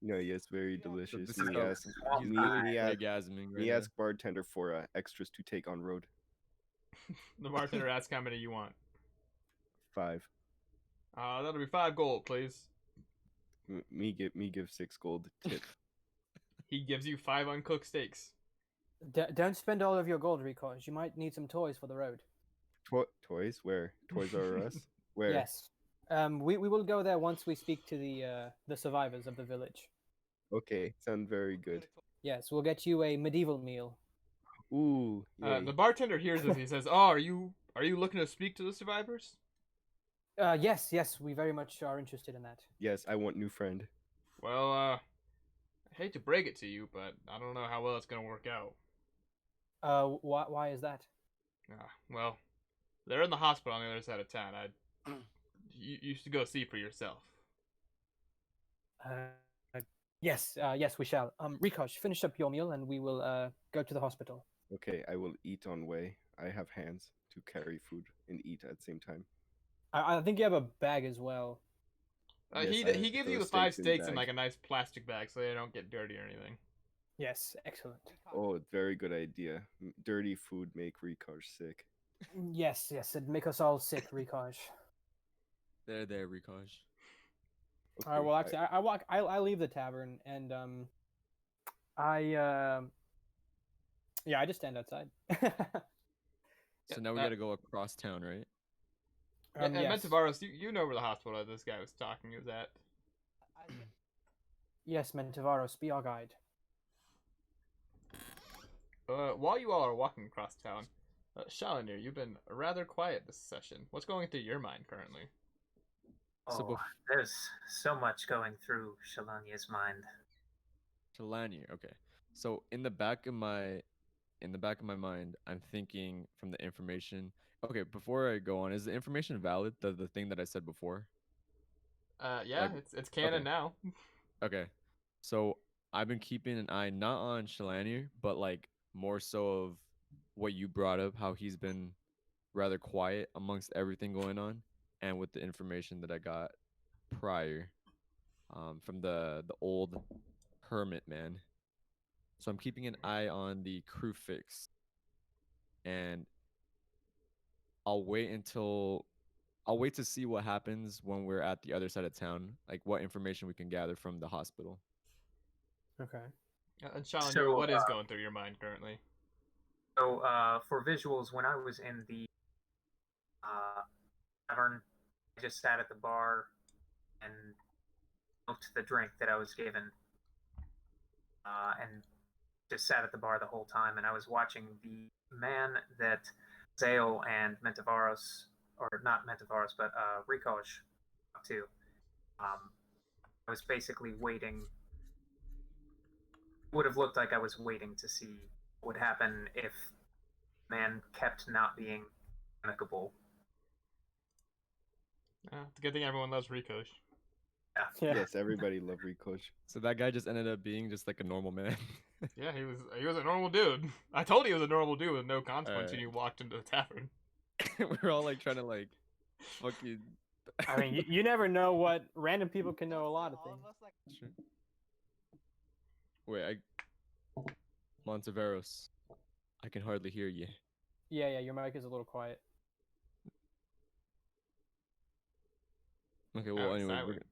S5: No, yes, very delicious.
S3: This
S5: Me
S3: is
S5: ask
S3: he's
S5: me,
S3: really
S5: me ask
S3: orgasming right
S5: me
S3: now.
S5: ask bartender for extras to take on road.
S1: The bartender asks how many you want.
S5: 5.
S1: That'll be 5 gold, please.
S5: Me give 6 gold tip.
S1: He gives you 5 uncooked steaks.
S2: Don't spend all of your gold, Rikoj. You might need some toys for the road.
S5: Toys? Where? Toys R Us? Where?
S2: Yes. We will go there once we speak to the survivors of the village.
S5: Okay, sound very good.
S2: Yes, we'll get you a medieval meal.
S5: Ooh, yay.
S1: The bartender hears this. He says, "Oh, are you looking to speak to the survivors?"
S2: Yes, we very much are interested in that.
S5: Yes, I want new friend.
S1: Well, I hate to break it to you, but I don't know how well it's gonna work out.
S2: Why is that?
S1: Well, they're in the hospital on the other side of town. You should go see for yourself.
S2: Yes, we shall. Rikoj, finish up your meal and we will go to the hospital.
S5: Okay, I will eat on way. I have hands to carry food and eat at the same time.
S2: I think you have a bag as well.
S5: Yes,
S1: He gives you the
S5: those
S1: 5
S5: steaks in
S1: steaks in
S5: bag.
S1: like a nice plastic bag, so they don't get dirty or anything.
S2: Yes, excellent.
S5: Oh, very good idea. Dirty food make Rikaj sick.
S2: Yes, it'd make us all sick, Rikoj.
S3: There, Rikaj.
S2: All right. Well, actually, I leave the tavern and I just stand outside.
S3: So now we gotta go across town, right?
S1: And
S2: Yes.
S1: Mentavaros, you know where the hospital that this guy was talking is at.
S2: Yes, Mentavaros, be our guide.
S1: While you all are walking across town, Shalinir, you've been rather quiet this session. What's going through your mind currently?
S3: So
S6: There's so much going through Shalania's mind.
S3: Shalani, okay. So in the back of my mind, I'm thinking from the information. Okay, before I go on, is the information valid? The thing that I said before?
S1: Yeah,
S3: Like,
S1: it's canon
S3: okay.
S1: now.
S3: Okay. So I've been keeping an eye not on Shalani, but like more so of what you brought up, how he's been rather quiet amongst everything going on, and with the information that I got prior from the old hermit man. So I'm keeping an eye on the crew fix. And I'll wait to see what happens when we're at the other side of town, like what information we can gather from the hospital.
S2: Okay.
S1: And Sean,
S6: So,
S1: what is going through your mind currently?
S6: So for visuals, when I was in the tavern, I just sat at the bar and milked the drink that I was given, and just sat at the bar the whole time. And I was watching the man that Zale and Mentavaros, or not Mentavaros, but Rikosh talked to. I was basically waiting. Would have looked like I was waiting to see what would happen if man kept not being amicable.
S1: It's a good thing everyone loves Rikosh.
S2: Yeah.
S5: Yes, everybody loved Rikosh.
S3: So that guy just ended up being just like a normal man.
S1: Yeah, he was a normal dude. I told you he was a normal dude with no consequence when
S3: Alright.
S1: you walked into the tavern.
S3: We're all like trying to like fucking.
S2: I mean, you never know what random people can know a lot of things.
S3: Sure. Wait, Monteveros, I can hardly hear you.
S2: Yeah, your mic is a little quiet.
S3: Okay, well,
S1: Oh,
S3: anyway,
S1: silent.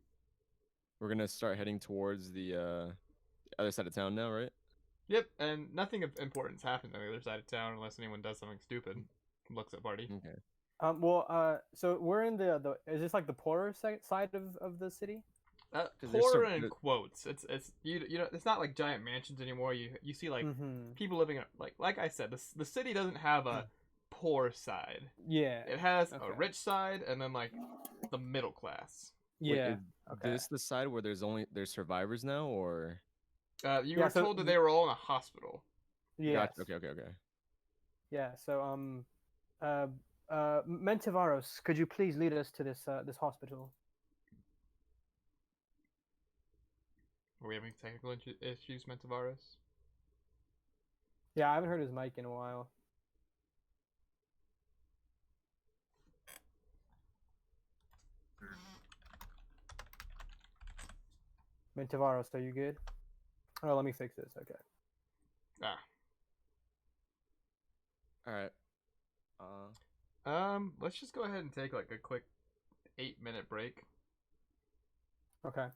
S3: we're gonna start heading towards the other side of town now, right?
S1: Yep, and nothing of importance happens on the other side of town unless anyone does something stupid. Looks at party.
S3: Okay.
S2: So we're in the is this like the poorer side of the city?
S3: 'Cause there's
S1: Poor
S3: some-
S1: in quotes. It's you know it's not like giant mansions anymore. You see like
S2: Mm-hmm.
S1: people living in like I said, the city doesn't have a poor side.
S2: Yeah.
S1: It has a
S2: Okay.
S1: rich side and then like the middle class.
S3: Wait,
S2: Yeah.
S3: is
S2: Okay.
S3: this the side where there's survivors now, or?
S1: You
S2: Yeah,
S1: were
S2: so
S1: told that they were all in a hospital.
S2: Yes.
S3: Gotcha. Okay.
S2: Yeah. So Mentavaros, could you please lead us to this this hospital?
S1: Are we having technical issues, Mentavaros?
S2: Yeah, I haven't heard his mic in a while. Mentavaros, are you good? Oh, let me fix this. Okay.
S3: All right.
S1: Let's just go ahead and take like a quick 8-minute break.
S2: Okay.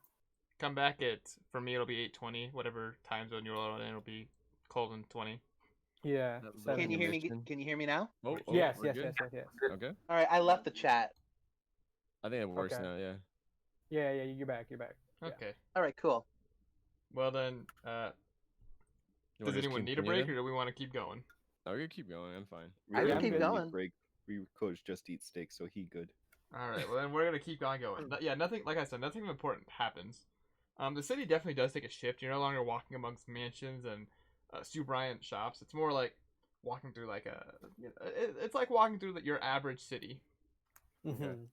S1: Come back at, for me it'll be 8:20, whatever time zone you're on, and it'll be cold in 20.
S2: Yeah.
S3: That was
S2: seven.
S4: Can you hear me?
S3: Conviction.
S4: Can you hear me now?
S3: Oh,
S2: Yes,
S3: we're
S2: yes,
S3: good?
S2: yes.
S3: Okay.
S4: All right, I left the chat.
S3: I think it works
S2: Okay.
S3: now. Yeah.
S2: Yeah, you're back. You're back. Yeah.
S1: Okay.
S4: All right, cool.
S1: Well then,
S3: You
S1: does
S3: wanna just
S1: anyone need a
S3: continue
S1: break,
S3: then?
S1: or do we want to keep going?
S3: No, we can keep going. I'm fine.
S4: I
S5: Really
S2: can keep
S5: didn't need
S4: going.
S5: Break. Rikosh just eats steak, so he good.
S1: All right. Well then, we're gonna keep on going. Yeah, nothing. Like I said, nothing important happens. The city definitely does take a shift. You're no longer walking amongst mansions and Subriant shops. It's more like walking through like a. It's like walking through your average city.
S2: Mm-hmm.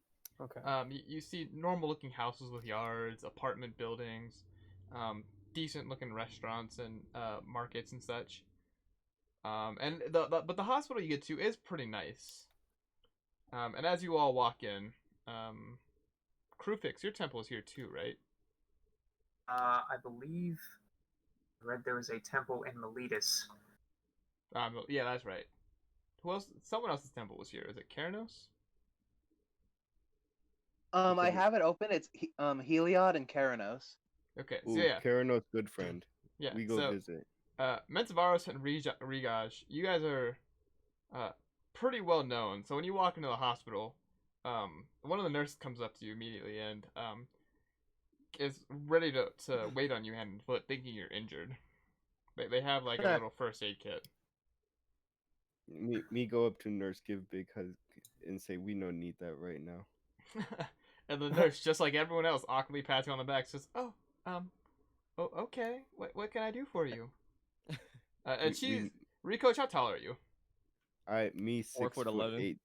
S2: Okay.
S1: You see normal looking houses with yards, apartment buildings, decent looking restaurants and markets and such. And but the hospital you get to is pretty nice. And as you all walk in, Krufix, your temple is here too, right?
S6: I believe I read there was a temple in Miletus.
S1: Yeah, that's right. Who else? Someone else's temple was here. Is it Keranos?
S4: I have it open. It's Heliod and Keranos.
S1: Okay,
S5: Ooh,
S1: so yeah,
S5: Keranos, good friend.
S1: yeah.
S5: We go
S1: so,
S5: visit.
S1: Mentavaros and Rigaj, you guys are pretty well known. So when you walk into the hospital, one of the nurses comes up to you immediately and is ready to wait on you hand and foot, thinking you're injured. They have like a little first aid kit.
S5: Me go up to nurse, give big hug, and say we no need that right now.
S1: And the nurse, just like everyone else, awkwardly pats you on the back, says, "Oh, okay. What can I do for you?" And she's Rico. How tall are you?
S5: Me
S3: 4'11".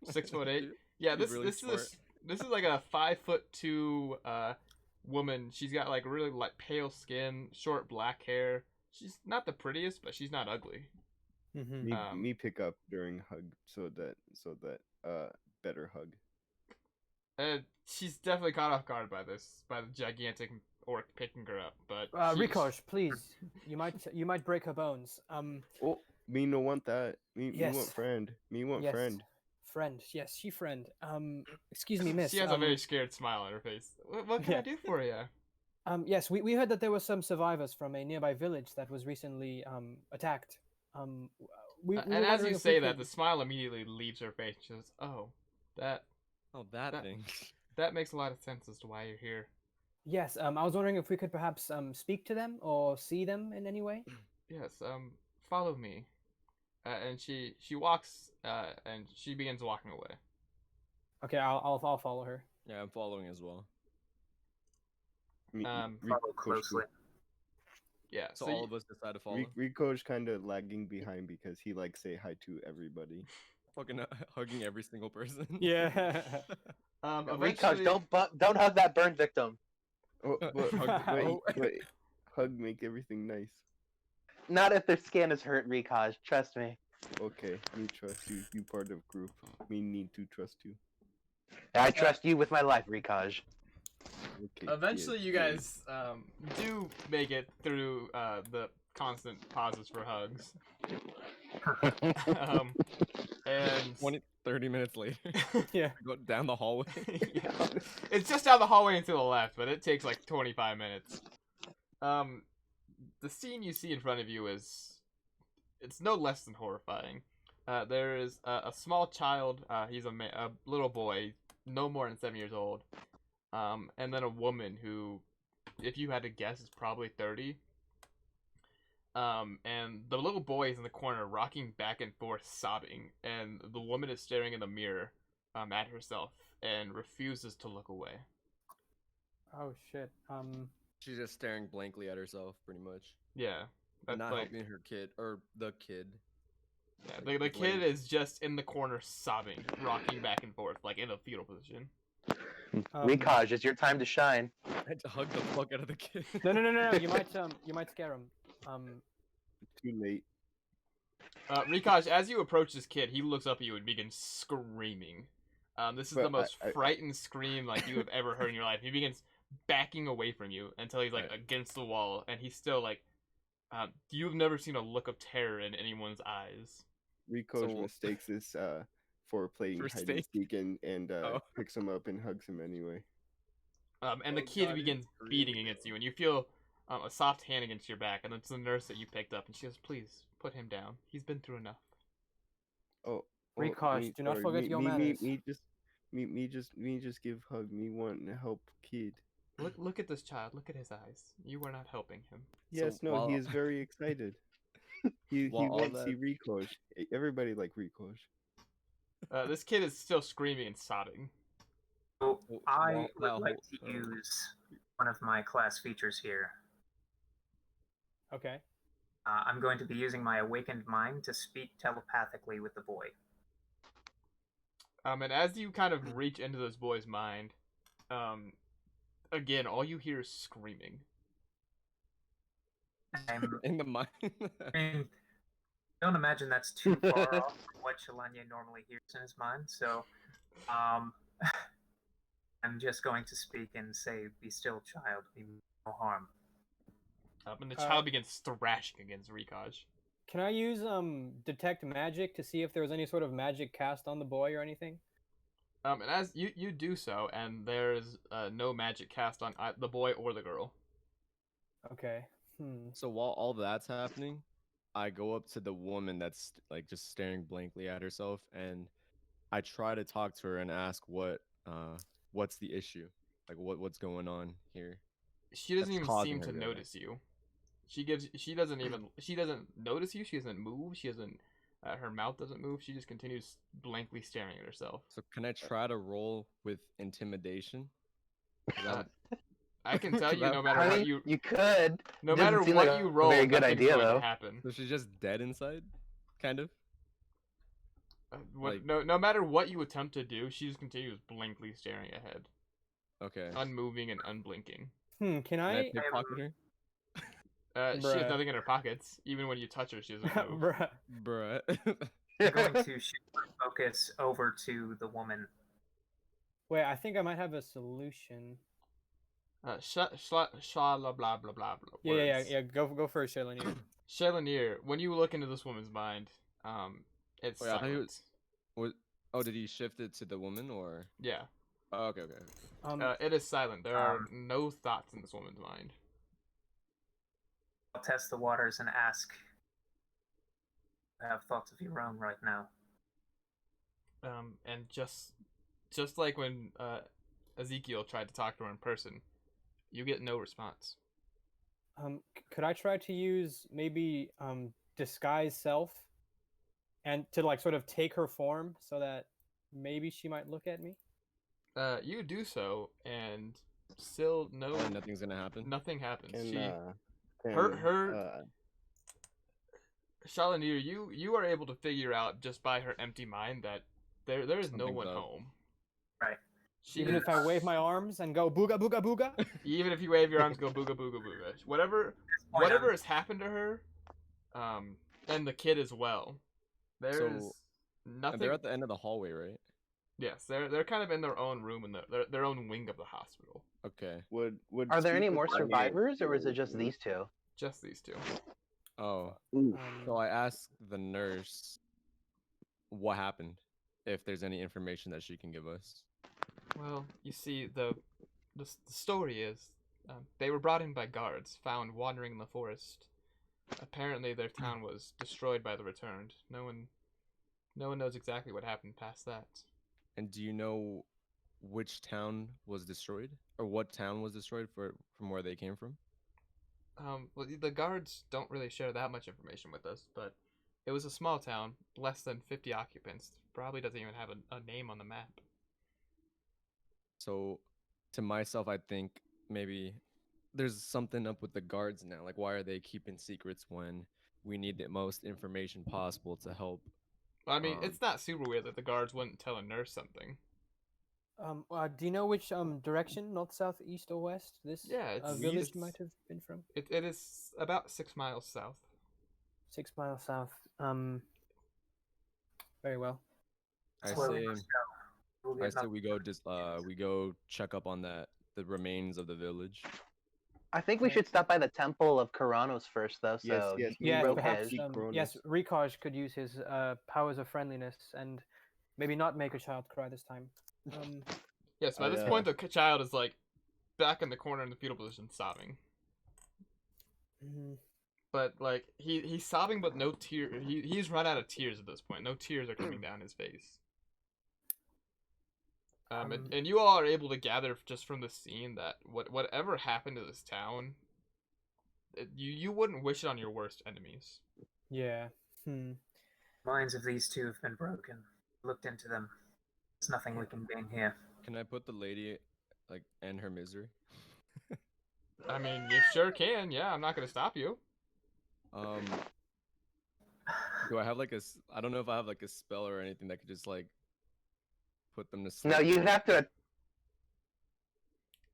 S5: 6'8".
S1: 6'8". Yeah,
S3: He's
S1: this
S3: really
S1: this
S3: smart.
S1: is like a 5'2" woman. She's got like really like pale skin, short black hair. She's not the prettiest, but she's not ugly.
S2: Mm-hmm.
S5: Me pick up during hug so that better hug.
S1: And she's definitely caught off guard by the gigantic orc picking her up. But
S2: Rikosh, please. You might break her bones.
S5: Oh, me no want that. Me
S2: Yes.
S5: want friend. Me want
S2: Yes.
S5: friend.
S2: Friend. Yes, she friend. Excuse me, miss.
S1: She has a very scared smile on her face. What can I
S2: Yeah.
S1: do for you?
S2: Yes, we heard that there were some survivors from a nearby village that was recently attacked. We
S1: And
S2: were
S1: as
S2: wondering
S1: you
S2: if we
S1: say that,
S2: could-
S1: the smile immediately leaves her face. She says, "Oh, that
S3: Oh, that
S1: That-
S3: thing.
S1: that makes a lot of sense as to why you're here."
S2: Yes, I was wondering if we could perhaps speak to them or see them in any way.
S1: Yes, follow me. And she walks, and she begins walking away.
S2: Okay, I'll follow her.
S3: Yeah, I'm following as well.
S1: Um,
S6: Follow closely.
S1: Yeah,
S3: So,
S1: so
S3: all
S1: you-
S3: of us decide to follow.
S5: Rico's kind of lagging behind because he like say hi to everybody.
S3: Fucking hugging every single person.
S2: Yeah.
S1: eventually,
S4: Rikosh, don't hug that burn victim.
S5: Oh, but,
S3: Hug-
S5: but hug make everything nice.
S4: Not if their skin is hurt, Rikosh. Trust me.
S5: Okay, me trust you. You part of group. Me need to trust you.
S4: I trust you with my life, Rikosh.
S5: Okay.
S1: Eventually,
S5: yeah,
S1: you
S5: yeah.
S1: guys do make it through the constant pauses for hugs. And
S3: 30 minutes later,
S2: Yeah.
S3: I go down the hallway.
S1: yeah. It's just down the hallway and to the left, but it takes like 25 minutes. The scene you see in front of you it's no less than horrifying. There is a small child. He's a little boy, no more than 7 years old. And then a woman who, if you had to guess, is probably 30. And the little boy is in the corner, rocking back and forth, sobbing, and the woman is staring in the mirror, at herself, and refuses to look away.
S2: Oh shit.
S3: She's just staring blankly at herself, pretty much.
S1: Yeah,
S3: And
S1: that's
S3: not
S1: like,
S3: helping her kid, or the kid.
S1: yeah, the kid is just in the corner, sobbing, rocking back and forth, like in a fetal position.
S4: Rikosh, it's your time to shine.
S3: I had to hug the fuck out of the kid.
S2: No. You might scare him.
S5: Too late.
S1: Rikosh, as you approach this kid, he looks up at you and begins screaming. This is the
S5: But
S1: most
S5: I-
S1: frightened scream like you have ever heard in your life. He begins backing away from you until he's like
S3: Right.
S1: against the wall, and he's still like, you've never seen a look of terror in anyone's eyes.
S5: Rico's
S3: So-
S5: mistakes this for playing
S3: For
S5: hide and
S3: steak?
S5: seek and
S3: Oh.
S5: picks him up and hugs him anyway.
S1: And the
S3: Oh
S1: kid
S3: God, he's
S1: begins beating
S3: screaming.
S1: against you, and you feel a soft hand against your back, and it's the nurse that you picked up, and she goes, "Please put him down. He's been through enough."
S5: Oh,
S2: Rikosh, do not
S5: sorry,
S2: forget your
S5: me
S2: manners.
S5: just give hug. Me want to help kid.
S1: Look at this child. Look at his eyes. You were not helping him.
S5: Yes, no,
S3: while-
S5: he is very excited. he
S3: While all
S5: wants to see
S3: that-
S5: Rikosh. Everybody like Rikosh.
S1: This kid is still screaming and sobbing.
S6: So
S3: Well,
S6: I
S3: well,
S6: would
S3: well,
S6: like to
S3: oh.
S6: use one of my class features here.
S2: Okay.
S6: I'm going to be using my awakened mind to speak telepathically with the boy.
S1: And as you kind of reach into this boy's mind, again, all you hear is screaming.
S6: I'm,
S3: In the mind.
S6: I mean, don't imagine that's too far off from what Shalanya normally hears in his mind. So, I'm just going to speak and say, "Be still, child. Be no harm."
S1: And the child begins thrashing against Rikosh.
S2: Can I use detect magic to see if there was any sort of magic cast on the boy or anything?
S1: And as you do so, and there's no magic cast on the boy or the girl.
S2: Okay.
S3: So while all that's happening, I go up to the woman that's like just staring blankly at herself, and I try to talk to her and ask what's the issue, like what's going on here.
S1: She doesn't
S3: That's
S1: even
S3: causing
S1: seem
S3: her
S1: to
S3: to
S1: notice you. She doesn't notice you. She doesn't move. She doesn't. Her mouth doesn't move. She just continues blankly staring at herself.
S3: So can I try to roll with intimidation? 'Cause I
S1: Uh,
S3: would-
S1: I can tell you,
S3: That-
S1: no matter
S4: I
S1: what
S4: mean,
S1: you,
S4: you could.
S1: no
S4: doesn't
S1: matter
S4: seem
S1: what
S4: like
S1: you
S4: a
S1: roll,
S4: very good
S1: nothing's
S4: idea,
S1: going to
S4: though.
S1: happen.
S3: So she's just dead inside, kind of. like-
S1: No matter what you attempt to do, she just continues blankly staring ahead,
S3: Okay.
S1: unmoving and unblinking.
S2: Can
S3: Can I
S2: I?
S3: pickpocket her?
S1: She has
S2: Bruh.
S1: nothing in her pockets. Even when you touch her, she doesn't move.
S2: Bruh.
S3: Bruh.
S6: I'm going to shift my focus over to the woman.
S2: Wait, I think I might have a solution.
S1: Blah blah blah blah.
S2: Yeah. Go first, Shalanier.
S1: Shelanier, when you look into this woman's mind, it's
S3: Oh, yeah, I thought you-
S1: silent.
S3: Oh, did he shift it to the woman or?
S1: Yeah.
S3: Oh, okay, okay.
S1: It is silent. There are no thoughts in this woman's mind.
S6: I'll test the waters and ask. I have thoughts of your own right now.
S1: And just like when Ezekiel tried to talk to her in person, you get no response.
S2: Could I try to use maybe disguise self, and to like sort of take her form so that maybe she might look at me?
S1: You do so, and still
S3: Nothing's gonna happen.
S1: nothing happens.
S5: Can,
S1: Shalanir, you are able to figure out just by her empty mind that there is no
S3: Something's
S1: one
S3: up.
S1: home.
S6: Right.
S2: Even if I wave my arms and go booga booga booga?
S1: Even if you wave your arms, go booga booga booga. Whatever has happened to her, and the kid as well. There's nothing.
S3: And they're at the end of the hallway, right?
S1: Yes, they're kind of in their own room in their own wing of the hospital.
S3: Okay.
S4: Are there any
S5: Steve
S4: more
S5: look
S4: survivors, or is it
S5: like-
S4: just these two?
S1: Just these two.
S3: Oh,
S5: Ooh.
S3: so I asked the nurse what happened, if there's any information that she can give us.
S1: Well, you see, the story is they were brought in by guards found wandering in the forest. Apparently, their town was destroyed by the Returned. No one knows exactly what happened past that.
S3: And do you know which town was destroyed, or what town was destroyed from where they came from?
S1: Well, the guards don't really share that much information with us, but it was a small town, less than 50 occupants. Probably doesn't even have a name on the map.
S3: So, to myself, I think maybe there's something up with the guards now. Like, why are they keeping secrets when we need the most information possible to help?
S1: I mean, it's not super weird that the guards wouldn't tell a nurse something.
S2: Do you know which direction, north, south, east, or west, this village
S1: it's-
S2: might have been from?
S1: It is about 6 miles south.
S2: 6 miles south. Very well.
S3: I
S6: That's where we
S3: say,
S6: must go. We'll get nothing.
S3: we go check up on the remains of the village.
S4: I think we should stop by the temple of Kuranos first, though. So
S5: Yes,
S4: he
S2: Yeah,
S4: wrote
S2: perhaps.
S4: his.
S2: Yes, Rikaj could use his powers of friendliness and maybe not make a child cry this time.
S1: Yes, by this point, the child is like back in the corner in the fetal position, sobbing.
S2: Mhm.
S1: But like he's sobbing, but no tear. He's run out of tears at this point. No tears are coming down his face. And you all are able to gather just from the scene that whatever happened to this town, you wouldn't wish it on your worst enemies.
S2: Yeah.
S6: Minds of these two have been broken. Looked into them. There's nothing we can gain here.
S3: Can I put the lady, like, end her misery?
S1: I mean, you sure can. Yeah, I'm not gonna stop you.
S3: Do I have like I don't know if I have like a spell or anything that could just like put them to sleep.
S4: No, you have to.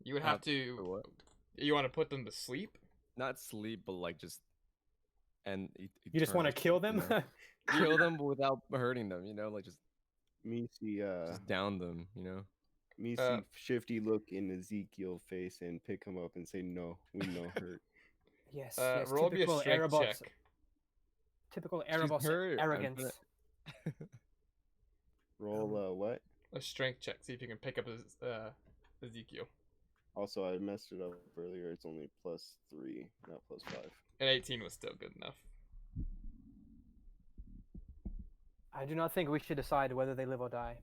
S1: You would have
S3: For
S1: to.
S3: what?
S1: You want to put them to sleep?
S3: Not sleep, but like just
S2: You just want to kill them?
S3: Kill them without hurting them, like just
S5: Me see
S3: down them,
S5: me see shifty look in Ezekiel's face and pick him up and say no, we know hurt.
S2: Yes.
S1: Roll me a
S2: typical
S1: strength
S2: Erebos.
S1: check.
S2: Typical
S3: She's
S2: Erebos
S3: hurt. I'm
S2: arrogance.
S5: Roll what?
S1: A strength check. See if you can pick up Ezekiel.
S5: Also, I messed it up earlier. It's only +3, not +5.
S1: An 18 was still good enough.
S2: I do not think we should decide whether they live or die.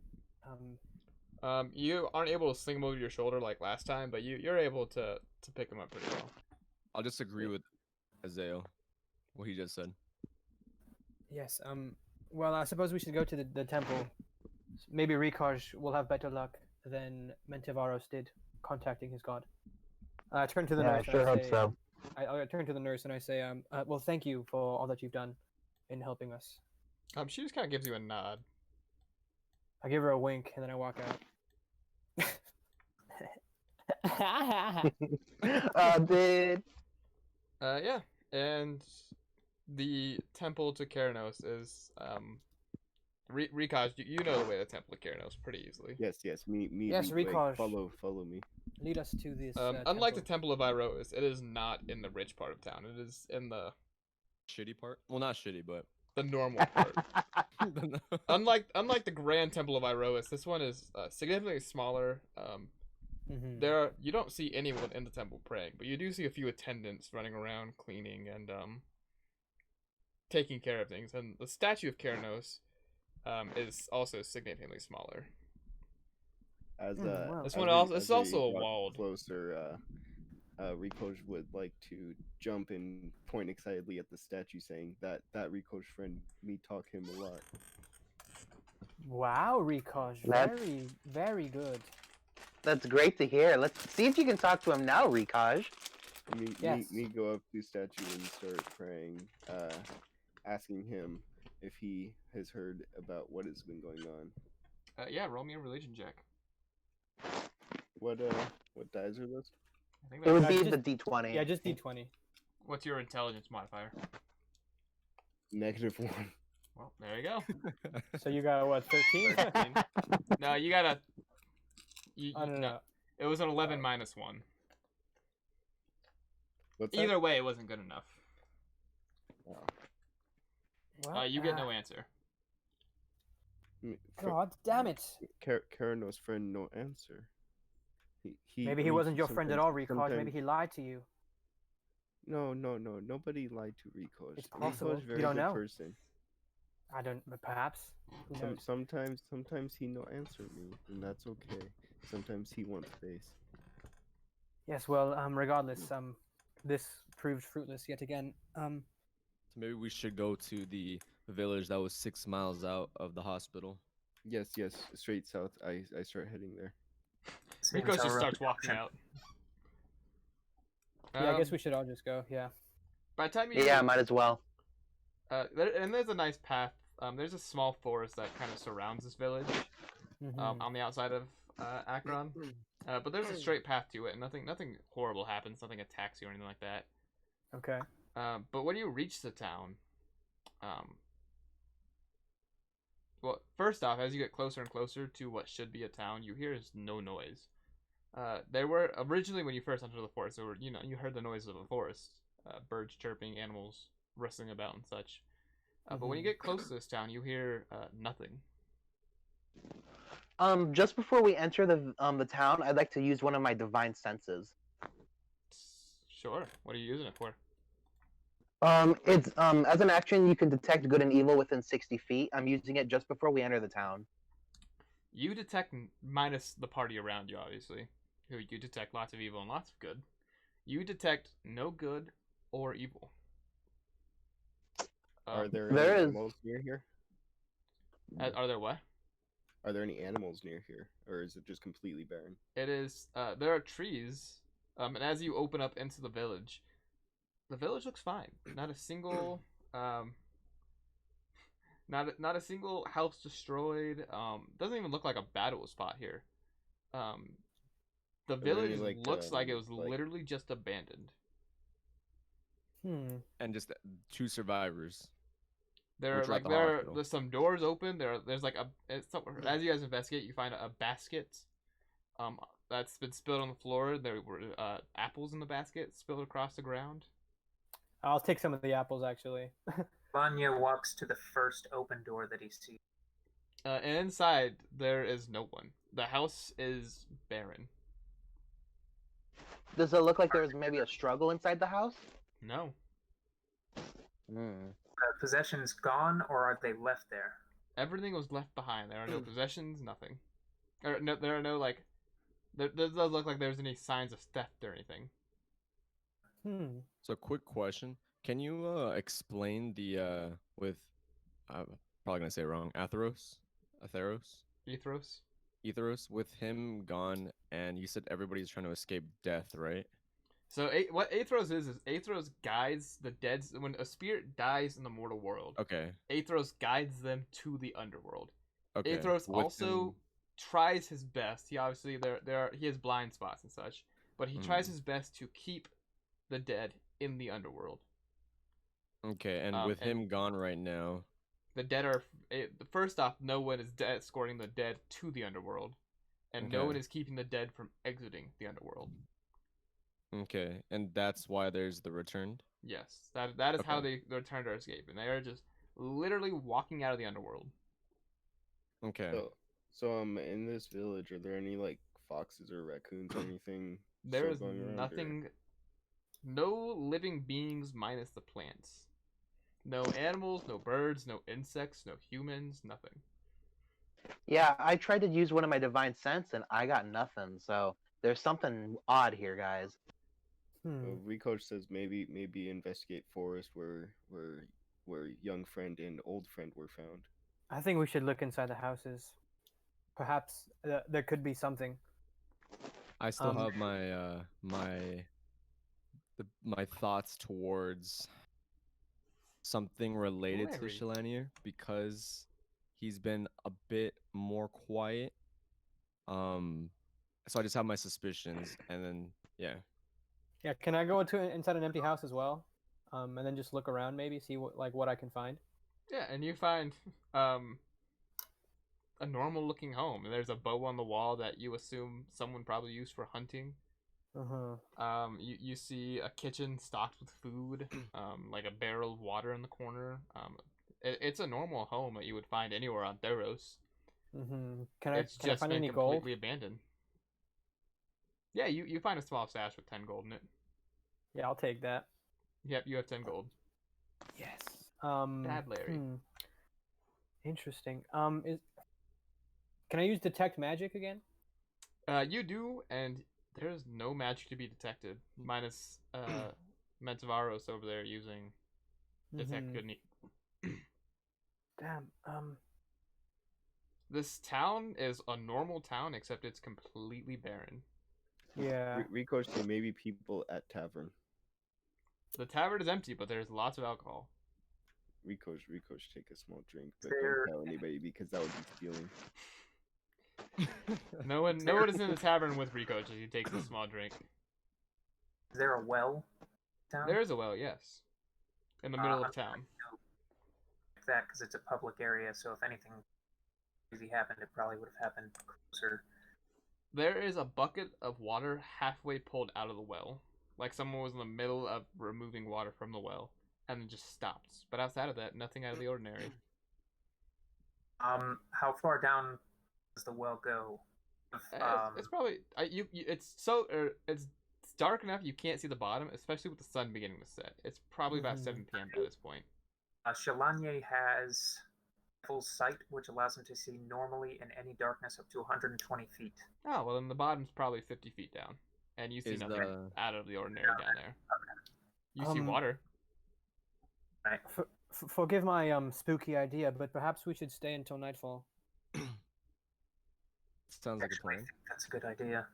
S1: You aren't able to sling them over your shoulder like last time, but you're able to pick them up pretty well.
S3: I'll just agree with Azael, what he just said.
S2: Yes. Well, I suppose we should go to the temple. Maybe Rikaj will have better luck than Mentivaros did contacting his god. I turn to the nurse.
S7: I sure hope so.
S2: I turn to the nurse and I say, well, thank you for all that you've done in helping us.
S1: She just kind of gives you a nod.
S2: I give her a wink and then I walk out.
S7: Dude.
S1: Yeah, and the temple to Keranos is Rikaj, you know the way to the temple to Keranos pretty easily.
S5: Yes, me.
S2: Yes,
S5: lead, like,
S2: Rikaj.
S5: follow me.
S2: Lead us to this.
S1: Unlike the
S2: temple.
S1: Temple of Iroas, it is not in the rich part of town. It is in the
S3: Shitty part? Well, not shitty, but
S1: the normal part. Unlike the Grand Temple of Iroas, this one is significantly smaller. You don't see anyone in the temple praying, but you do see a few attendants running around cleaning and taking care of things. And the statue of Keranos is also significantly smaller.
S5: As
S1: This
S5: as
S1: one
S5: we-
S1: also
S5: as
S1: it's also
S5: we
S1: a
S5: got
S1: walled.
S5: closer. Rikosh would like to jump and point excitedly at the statue, saying that Rikosh friend me talk him a lot.
S2: Wow, Rikosh,
S7: That's-
S2: very, very good.
S7: That's great to hear. Let's see if you can talk to him now, Rikaj.
S2: Yes.
S5: Me go up to the statue and start praying, asking him if he has heard about what has been going on.
S1: Yeah, roll me a religion check.
S5: What dice are those?
S1: I think
S7: It would
S1: that's,
S7: be
S2: just-
S7: the D20.
S2: Yeah, just D20.
S1: what's your intelligence modifier?
S5: -1.
S1: Well, there you go.
S2: So you got what, 13?
S1: No, you gotta.
S2: I don't know.
S1: It was an 11 minus 1.
S5: What's that?
S1: Either way, it wasn't good enough.
S2: What?
S1: You get no answer.
S2: God damn it.
S5: Karanos friend no answer.
S2: Maybe he wasn't your friend at all, Rikosh. Maybe he lied to you.
S5: No. Nobody lied to Rikosh.
S2: It's possible.
S5: Rikosh very
S2: You don't
S5: good
S2: know.
S5: person.
S2: I don't, but perhaps. Who knows?
S5: Sometimes he no answer me, and that's okay. Sometimes he wants space.
S2: Yes, well, regardless, this proved fruitless yet again.
S3: So maybe we should go to the village that was 6 miles out of the hospital.
S5: Yes, straight south. I start heading there.
S6: Seems
S1: Rico just
S6: our
S1: starts
S6: only
S1: walking
S6: option.
S1: out.
S2: Yeah, I guess we should all just go. Yeah.
S1: By the time you
S7: Yeah, might as well.
S1: there's a nice path. There's a small forest that kind of surrounds this village.
S2: Mhm.
S1: On the outside of Akron. But there's a straight path to it, and nothing horrible happens. Nothing attacks you or anything like that.
S2: Okay.
S1: But when you reach the town, well, first off, as you get closer and closer to what should be a town, you hear no noise. There were originally when you first entered the forest, there were you heard the noises of a forest, birds chirping, animals rustling about and such. But when you get close to this town, you hear nothing.
S7: Just before we enter the town, I'd like to use one of my divine senses.
S1: Sure. What are you using it for?
S7: It's as an action, you can detect good and evil within 60 feet. I'm using it just before we enter the town.
S1: You detect minus the party around you, obviously. Who you detect lots of evil and lots of good. You detect no good or evil.
S5: Are there
S7: there
S5: any
S7: is-
S5: animals near here?
S1: Are there what?
S5: Are there any animals near here, or is it just completely barren?
S1: It is. There are trees. And as you open up into the village looks fine. Not a single. Not a single house destroyed. Doesn't even look like a battle spot here. The
S5: there any,
S1: village
S5: like,
S1: looks like it was
S5: like-
S1: literally just abandoned.
S3: And just 2 survivors.
S1: There
S3: Which
S1: are
S3: are at the
S1: like
S3: hospital.
S1: there's some doors open. There's like as you guys investigate, you find a basket, that's been spilled on the floor. There were apples in the basket spilled across the ground.
S2: I'll take some of the apples, actually.
S6: Vanya walks to the first open door that he sees.
S1: And inside there is no one. The house is barren.
S7: Does it look like there's maybe a struggle inside the house?
S1: No.
S6: Possessions gone, or are they left there?
S1: Everything was left behind. There are no possessions, nothing. There are no like. There doesn't look like there's any signs of theft or anything.
S3: So quick question. Can you explain the with I'm probably gonna say it wrong, Atheros? Atheros with him gone, and you said everybody's trying to escape death, right?
S1: So what Atheros is Atheros guides the dead. When a spirit dies in the mortal world,
S3: Okay.
S1: Atheros guides them to the underworld.
S3: Okay.
S1: Atheros
S3: with
S1: also
S3: him-
S1: tries his best. He obviously he has blind spots and such, but he tries his best to keep the dead in the underworld.
S3: Okay, and with
S1: and-
S3: him gone right now.
S1: The dead are first off, no one is escorting the dead to the underworld, and no
S3: Okay.
S1: one is keeping the dead from exiting the underworld.
S3: Okay, and that's why there's the returned.
S1: Yes, that is how
S3: Okay.
S1: they return to escape, and they are just literally walking out of the underworld.
S3: Okay.
S5: So in this village, are there any like foxes or raccoons or anything
S1: There
S5: still
S1: is
S5: going around?
S1: nothing, no living beings minus the plants. No animals, no birds, no insects, no humans, nothing.
S7: Yeah, I tried to use one of my divine sense and I got nothing. So there's something odd here, guys.
S5: Ricoach says maybe investigate forest where young friend and old friend were found.
S2: I think we should look inside the houses. Perhaps there could be something.
S3: I still
S2: Um,
S3: have my thoughts towards something related to
S1: Larry.
S3: Shalanier because he's been a bit more quiet. So I just have my suspicions, and then yeah.
S2: Yeah, can I go inside an empty house as well? And then just look around, maybe see what I can find.
S1: Yeah, and you find a normal looking home. There's a bow on the wall that you assume someone probably used for hunting. You see a kitchen stocked with food, like a barrel of water in the corner. It's a normal home that you would find anywhere on Theros.
S2: Can
S1: It's
S2: I
S1: just
S2: find
S1: been
S2: any gold?
S1: completely abandoned. Yeah, you find a small stash with 10 gold in it.
S2: Yeah, I'll take that.
S1: Yep, you have 10 gold.
S2: Yes.
S1: Bad Larry.
S2: Interesting. Can I use detect magic again?
S1: You do, and there's no magic to be detected, minus Mentavaros over there using detect good and evil.
S2: Damn.
S1: This town is a normal town, except it's completely barren.
S2: Yeah.
S5: Ricoach say maybe people at tavern.
S1: The tavern is empty, but there's lots of alcohol.
S5: Ricoach, take a small drink, but
S6: There-
S5: don't tell anybody because that would be stealing.
S1: No one is in the tavern with Ricoach as he takes a small drink.
S6: Is there a well down?
S1: There is a well, yes, in the middle of town.
S6: That because it's a public area, so if anything crazy happened, it probably would have happened closer.
S1: There is a bucket of water halfway pulled out of the well, like someone was in the middle of removing water from the well, and then just stopped. But outside of that, nothing out of the ordinary.
S6: How far down does the well go?
S1: It's probably it's dark enough you can't see the bottom, especially with the sun beginning to set. It's probably about 7 p.m. by this point.
S6: Shalanier has full sight, which allows him to see normally in any darkness up to 120 feet.
S1: Oh, well, then the bottom's probably 50 feet down. And you see nothing out of the ordinary down there. You see water.
S6: Right.
S2: Forgive my spooky idea, but perhaps we should stay until nightfall.
S3: Sounds like a
S6: Actually, I
S3: plan.
S6: think that's a good idea.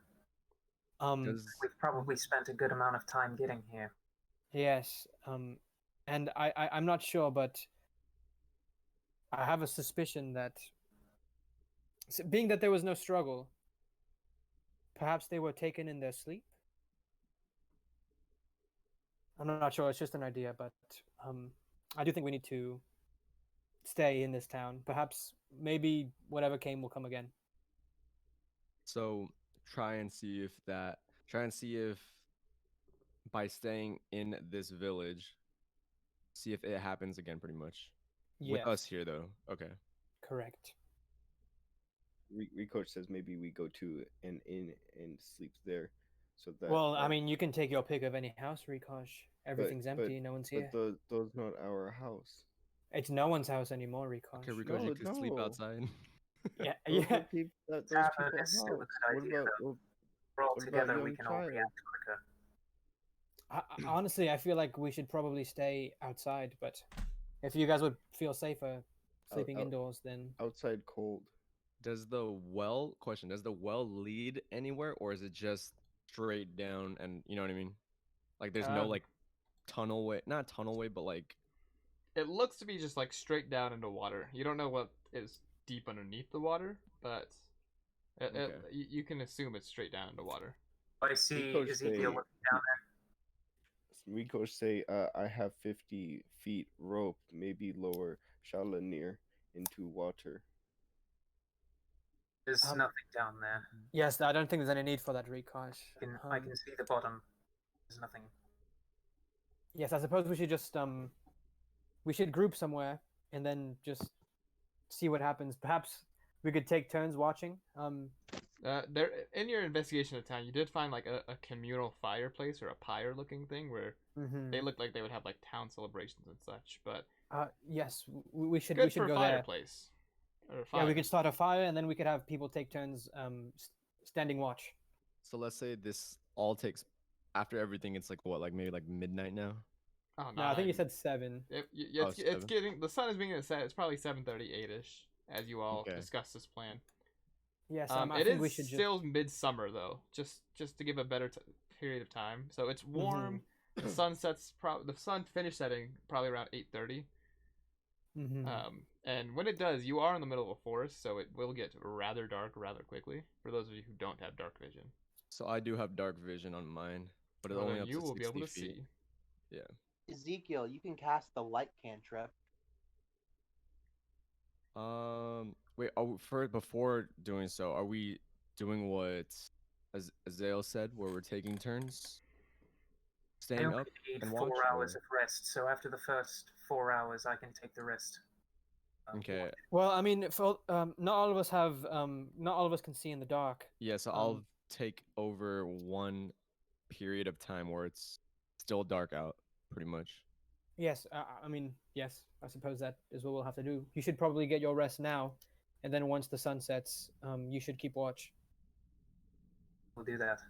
S3: Does
S6: We've probably spent a good amount of time getting here.
S2: Yes. And I'm not sure, but I have a suspicion that, being that there was no struggle, perhaps they were taken in their sleep. I'm not sure. It's just an idea, but I do think we need to stay in this town. Perhaps, maybe whatever came will come again.
S3: So try and see if by staying in this village, see if it happens again pretty much. With us
S2: Yes,
S3: here though. Okay.
S2: correct.
S5: Ricoach says maybe we go to an inn and sleep there, so that.
S2: Well, I mean, you can take your pick of any house, Rikosh. Everything's
S5: but-
S2: empty. No one's here.
S5: But those not our house.
S2: It's no one's house anymore, Rikosh.
S3: Okay, Rico, you can sleep
S5: no.
S3: outside.
S2: Yeah,
S5: Those
S2: yeah.
S5: are those
S6: Tavern
S5: people's
S6: is still a
S5: house.
S6: good
S5: What
S6: idea,
S5: about
S6: We're all
S5: What about
S6: together, we
S5: young
S6: can all
S5: child?
S6: react quicker.
S2: Honestly, I feel like we should probably stay outside, but if you guys would feel safer sleeping
S5: out-
S2: indoors, then
S5: outside cold?
S3: Does the well lead anywhere, or is it just straight down and you know what I mean? Like there's no
S1: Um,
S3: like tunnel way, not tunnel way, but like
S1: It looks to be just like straight down into water. You don't know what is deep underneath the water, but
S3: Okay.
S1: you can assume it's straight down into water.
S6: I see
S5: Ricoach
S6: Ezekiel
S5: say-
S6: looking down there.
S5: Ricoach say, I have 50 feet rope, maybe lower Shalanier into water.
S6: There's nothing down there.
S2: yes, I don't think there's any need for that, Rikosh.
S6: I can see the bottom. There's nothing.
S2: Yes, I suppose we should just we should group somewhere and then just see what happens. Perhaps we could take turns watching.
S1: There in your investigation of town, you did find like a communal fireplace or a pyre looking thing where they looked like they would have like town celebrations and such. But
S2: Yes, we should
S1: good for
S2: go
S1: fireplace. Or
S2: there.
S1: fire.
S2: Yeah, we could start a fire, and then we could have people take turns standing watch.
S3: So let's say this all takes after everything. It's like what, like maybe like midnight now.
S1: Oh,
S2: No, I think you
S1: 9.
S2: said 7.
S1: It's
S3: 7.
S1: getting the sun is beginning to set. It's probably 7:38ish as you all
S3: Okay.
S1: discuss this plan.
S2: Yes,
S1: I
S2: think
S1: is
S2: we should just.
S1: still midsummer though, just to give a better period of time. So it's warm. The sun sets. The sun finished setting probably around 8:30. And when it does, you are in the middle of a forest, so it will get rather dark rather quickly. For those of you who don't have dark vision,
S3: So I do have dark vision on mine, but it's
S1: well,
S3: only
S1: then
S3: up
S1: you
S3: to
S1: will be
S3: 60
S1: able to
S3: feet.
S1: see.
S3: Yeah.
S7: Ezekiel, you can cast the light cantrip.
S3: Wait. Before doing so, are we doing what Azael said, where we're taking turns,
S6: I
S3: staying
S6: only
S3: up
S6: need
S3: and
S6: 4
S3: watch?
S6: hours
S3: Or-
S6: of rest, so after the first 4 hours, I can take the rest.
S3: Okay.
S2: Well, I mean, not all of us not all of us can see in the dark.
S3: Yeah. So I'll take over one period of time where it's still dark out, pretty much.
S2: Yes, I mean, yes, I suppose that is what we'll have to do. You should probably get your rest now, and then once the sun sets, you should keep watch.
S6: We'll do that.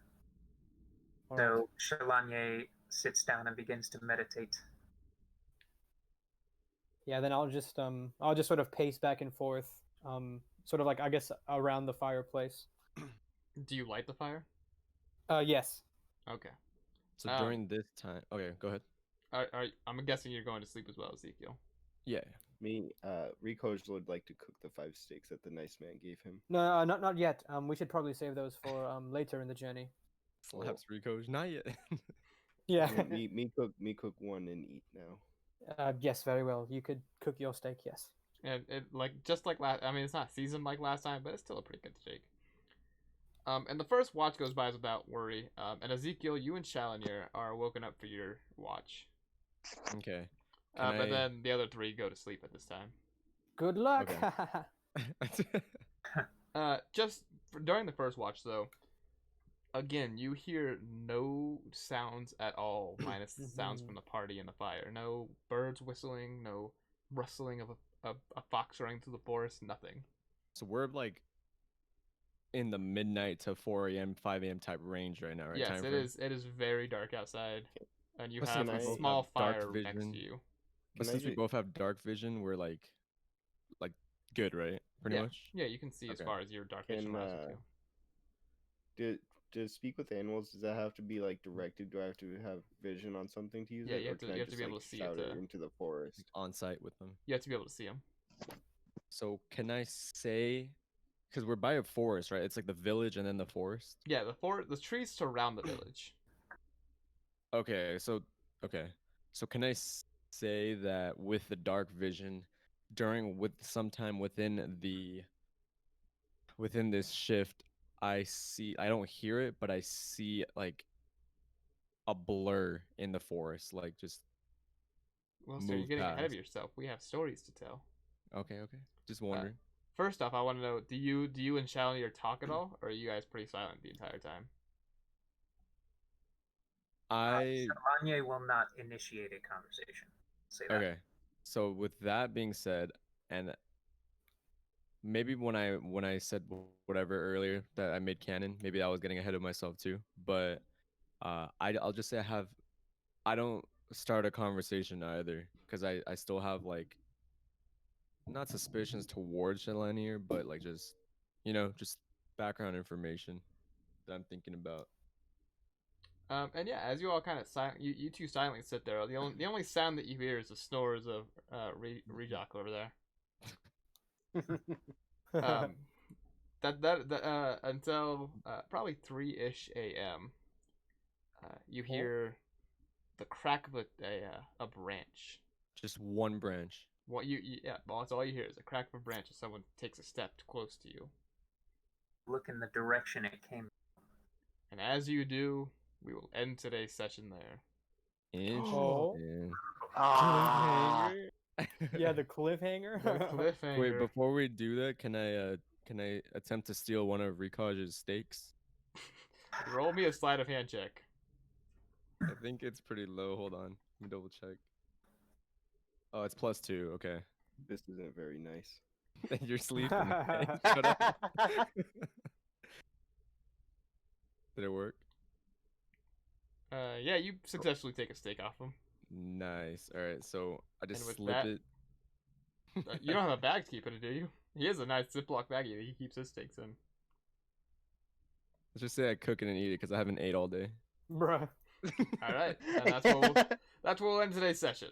S2: All right.
S6: So Shalanye sits down and begins to meditate.
S2: Yeah, then I'll just sort of pace back and forth, sort of like I guess around the fireplace.
S1: Do you light the fire?
S2: Yes.
S1: Okay.
S3: So during this time, okay, go ahead.
S1: I'm guessing you're going to sleep as well, Ezekiel.
S3: Yeah.
S5: Me, Rico would like to cook the 5 steaks that the nice man gave him.
S2: No, not yet. We should probably save those for later in the journey.
S3: Slaps Rico's not yet.
S2: Yeah.
S5: me cook one and eat now.
S2: Yes, very well. You could cook your steak. Yes.
S1: And it just like last. I mean, it's not seasoned like last time, but it's still a pretty good steak. And the first watch goes by without worry. And Ezekiel, you and Chalonier are woken up for your watch.
S3: Okay.
S1: But then the other 3 go to sleep at this time.
S2: Good luck.
S1: During the first watch, though, again, you hear no sounds at all, minus sounds from the party and the fire. No birds whistling, no rustling of a fox running through the forest, nothing.
S3: So we're like in the midnight to 4 a.m., 5 a.m. type range right now, right?
S1: Yes, it is. It is very dark outside, and you have a
S3: both
S1: small
S3: have dark
S1: fire next
S3: vision.
S1: to you.
S3: But since we both have dark vision, we're like good, right? Pretty much.
S1: Yeah, you can see as far as your dark vision allows you to.
S5: To speak with animals, does that have to be like directed? Do I have to have vision on something to use
S1: Yeah,
S5: it?
S1: you have
S5: or
S1: to-
S5: can I
S1: you have to
S5: just,
S1: be
S5: like,
S1: able to see it
S5: shout
S1: to-
S5: into the forest.
S3: On site with them.
S1: You have to be able to see them.
S3: So can I say, because we're by a forest, right? It's like the village and then the forest.
S1: Yeah, the trees surround the village.
S3: Okay, so can I say that with the dark vision, sometime within this shift, I don't hear it, but I see like a blur in the forest, like just
S1: Well, so you're
S3: move
S1: getting ahead of
S3: past.
S1: yourself. We have stories to tell.
S3: Okay, just wondering.
S1: First off, I want to know: do you and Chalonier talk at all, or are you guys pretty silent the entire time?
S6: Shalanye will not initiate a conversation. Say that.
S3: Okay, so with that being said, and maybe when I said whatever earlier that I made canon, maybe I was getting ahead of myself too. But I'll just say I don't start a conversation either, because I still have like not suspicions towards Shalanier, but like just just background information that I'm thinking about.
S1: And yeah, as you all kind of you two silently sit there. The only sound that you hear is the snores of Rejok over there. Until probably 3-ish a.m. You hear the crack of a branch.
S3: Just one branch.
S1: Well, that's all you hear is a crack of a branch as someone takes a step close to you.
S6: Look in the direction it came.
S1: And as you do, we will end today's session there.
S3: Interesting.
S7: Ah.
S2: Yeah, the cliffhanger.
S1: The cliffhanger.
S3: Wait, before we do that, can I attempt to steal one of Rikaj's steaks?
S1: Roll me a sleight of hand check.
S3: I think it's pretty low. Hold on. Let me double check. Oh, it's +2. Okay.
S5: This isn't very nice.
S3: You're sleeping. Okay, shut up. Did it work?
S1: Yeah, you successfully take a steak off him.
S3: Nice. All right, so I just
S1: And with
S3: slip
S1: that-
S3: it.
S1: You don't have a bag to keep it in, do you? He has a nice Ziploc baggie that he keeps his steaks in.
S3: Let's just say I cook it and eat it because I haven't ate all day.
S2: Bruh.
S1: All right, and that's what we'll end today's session.